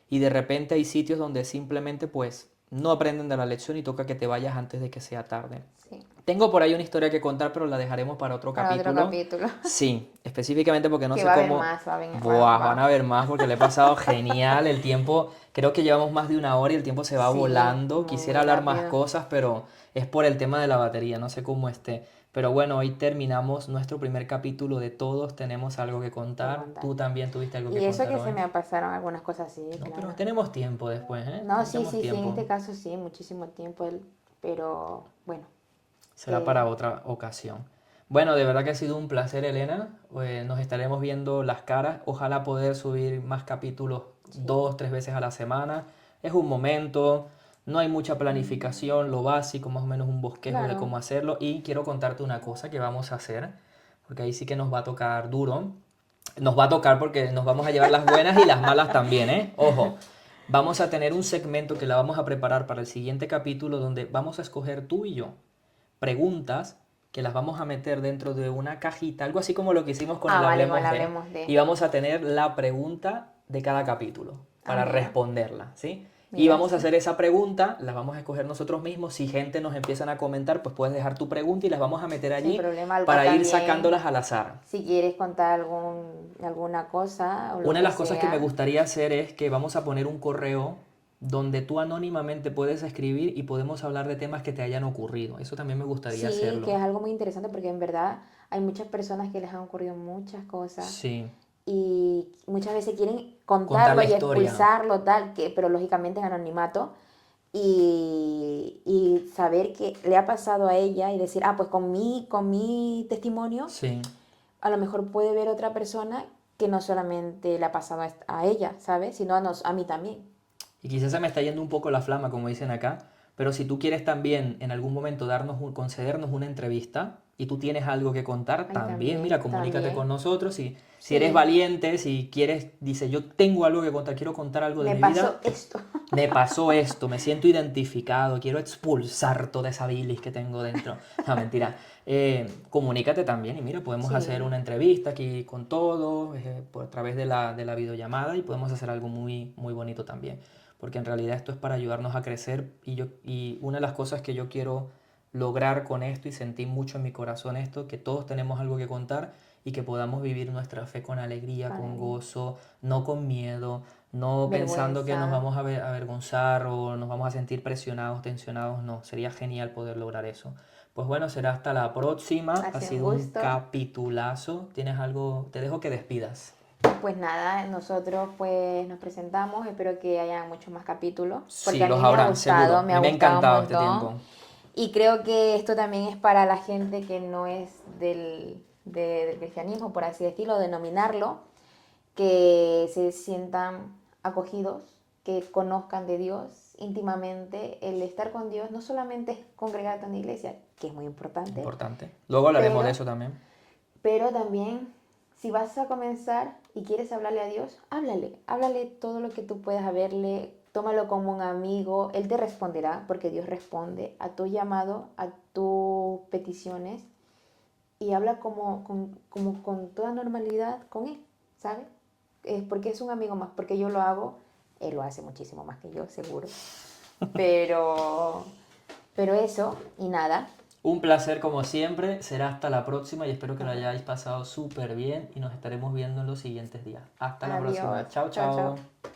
Y de repente hay sitios donde simplemente pues no aprenden de la lección y toca que te vayas antes de que sea tarde. Sí, Tengo por ahí una historia que contar, pero la dejaremos para otro para otro capítulo. capítulo. Sí, específicamente porque no Que sé va a haber cómo... más, va a haber, Buah, van a va. ver más porque le he pasado genial. El tiempo, creo que llevamos más de una hora y el tiempo se va Sí, volando. muy, Quisiera muy hablar más rápido. cosas, pero es por el tema de la batería, no sé cómo esté. Pero bueno, hoy terminamos nuestro primer capítulo de todos. Tenemos algo que Que contar. contar. Tú también tuviste algo que Y eso contar que se hoy. me pasaron algunas cosas así, No, pero claro. tenemos tiempo después, ¿eh? No, sí, Tendremos sí, sí, en tiempo. este caso sí, muchísimo tiempo, pero bueno, Será para que otra ocasión. Bueno, de verdad que ha sido un placer, Elena. Nos estaremos viendo las caras. Ojalá poder subir más capítulos sí, 2, 3 veces a la semana. Es un momento, no hay mucha planificación, lo básico, más o menos un bosquejo de claro, cómo hacerlo. Y quiero contarte una cosa que vamos a hacer, porque ahí sí que nos va a tocar duro. Nos va a tocar porque nos vamos a llevar las buenas y las malas también, ¿eh? Ojo, vamos a tener un segmento que la vamos a preparar para el siguiente capítulo donde vamos a escoger tú y yo preguntas que las vamos a meter dentro de una cajita, algo así como lo que hicimos con el ah, vale, con el Hablemos hablemos y de, vamos a tener la pregunta de cada capítulo ah, para mira, responderla, ¿sí? Y Mira, vamos a sí. hacer esa pregunta, las vamos a escoger nosotros mismos. Si gente nos empiezan a comentar, pues puedes dejar tu pregunta y las vamos a meter Sin allí problema alguno para ir también. sacándolas al azar. Si quieres contar alguna cosa o lo Una de que las cosas que me sea. gustaría hacer es que vamos a poner un correo donde tú anónimamente puedes escribir y podemos hablar de temas que te hayan ocurrido. Eso también me gustaría Sí, que hacerlo. es algo muy interesante porque en verdad hay muchas personas que les han ocurrido muchas cosas Sí, y muchas veces quieren contar contarlo la y historia. expulsarlo, tal, pero lógicamente en anonimato. Y saber que le ha pasado a ella y decir, ah, pues con mi testimonio, Sí. a lo mejor puede ver otra persona que no solamente le ha pasado a ella, ¿sabes? Sino a mí también. Y quizás se me está yendo un poco la flama, como dicen acá, pero si tú quieres también en algún momento concedernos una entrevista y tú tienes algo que contar, Ahí también, mira, también, comunícate con también. nosotros. Si eres Sí, valiente, si quieres, dice, yo tengo algo que contar, quiero contar algo de me mi pasó vida, esto. me pasó esto, me siento identificado, quiero expulsar toda esa bilis que tengo dentro. No, mentira. Comunícate también y mira, podemos hacer Sí, una entrevista aquí con todos, por a través de la videollamada y podemos hacer algo muy, muy bonito también. Porque en realidad esto es para ayudarnos a crecer y una de las cosas que yo quiero lograr con esto y sentí mucho en mi corazón esto, que todos tenemos algo que contar y que podamos vivir nuestra fe con alegría, con vale. gozo, no con miedo, no pensando que nos Vergüenza. vamos a avergonzar o nos vamos a sentir presionados, tensionados, no, sería genial poder lograr eso. Pues bueno, será hasta la próxima, Ha ha sido un sido un gusto. capitulazo, tienes algo, te dejo que despidas. Pues nada, nosotros pues nos presentamos, espero que haya muchos más capítulos, porque Sí, a los mí me habrán, seguro. A me mí ha me ha gustado un encantado este montón. tiempo. Y creo que esto también es para la gente que no es del cristianismo, por así decirlo, denominarlo, que se sientan acogidos, que conozcan de Dios íntimamente. El estar con Dios no solamente es congregarte en la iglesia, que es muy importante, Importante. Luego hablaremos de pero eso también. pero también, si vas a comenzar y quieres hablarle a Dios, háblale todo lo que tú puedas verle, tómalo como un amigo, Él te responderá, porque Dios responde a tu llamado, a tus peticiones, y habla como con toda normalidad con Él, ¿sabes? Porque es un amigo más, porque yo lo hago, Él lo hace muchísimo más que yo, seguro, pero, pero eso, y nada, Un placer como siempre, será hasta la próxima y espero que lo hayáis pasado súper bien y nos estaremos viendo en los siguientes días. Hasta la próxima. adiós, Chao, chao, chao. chao.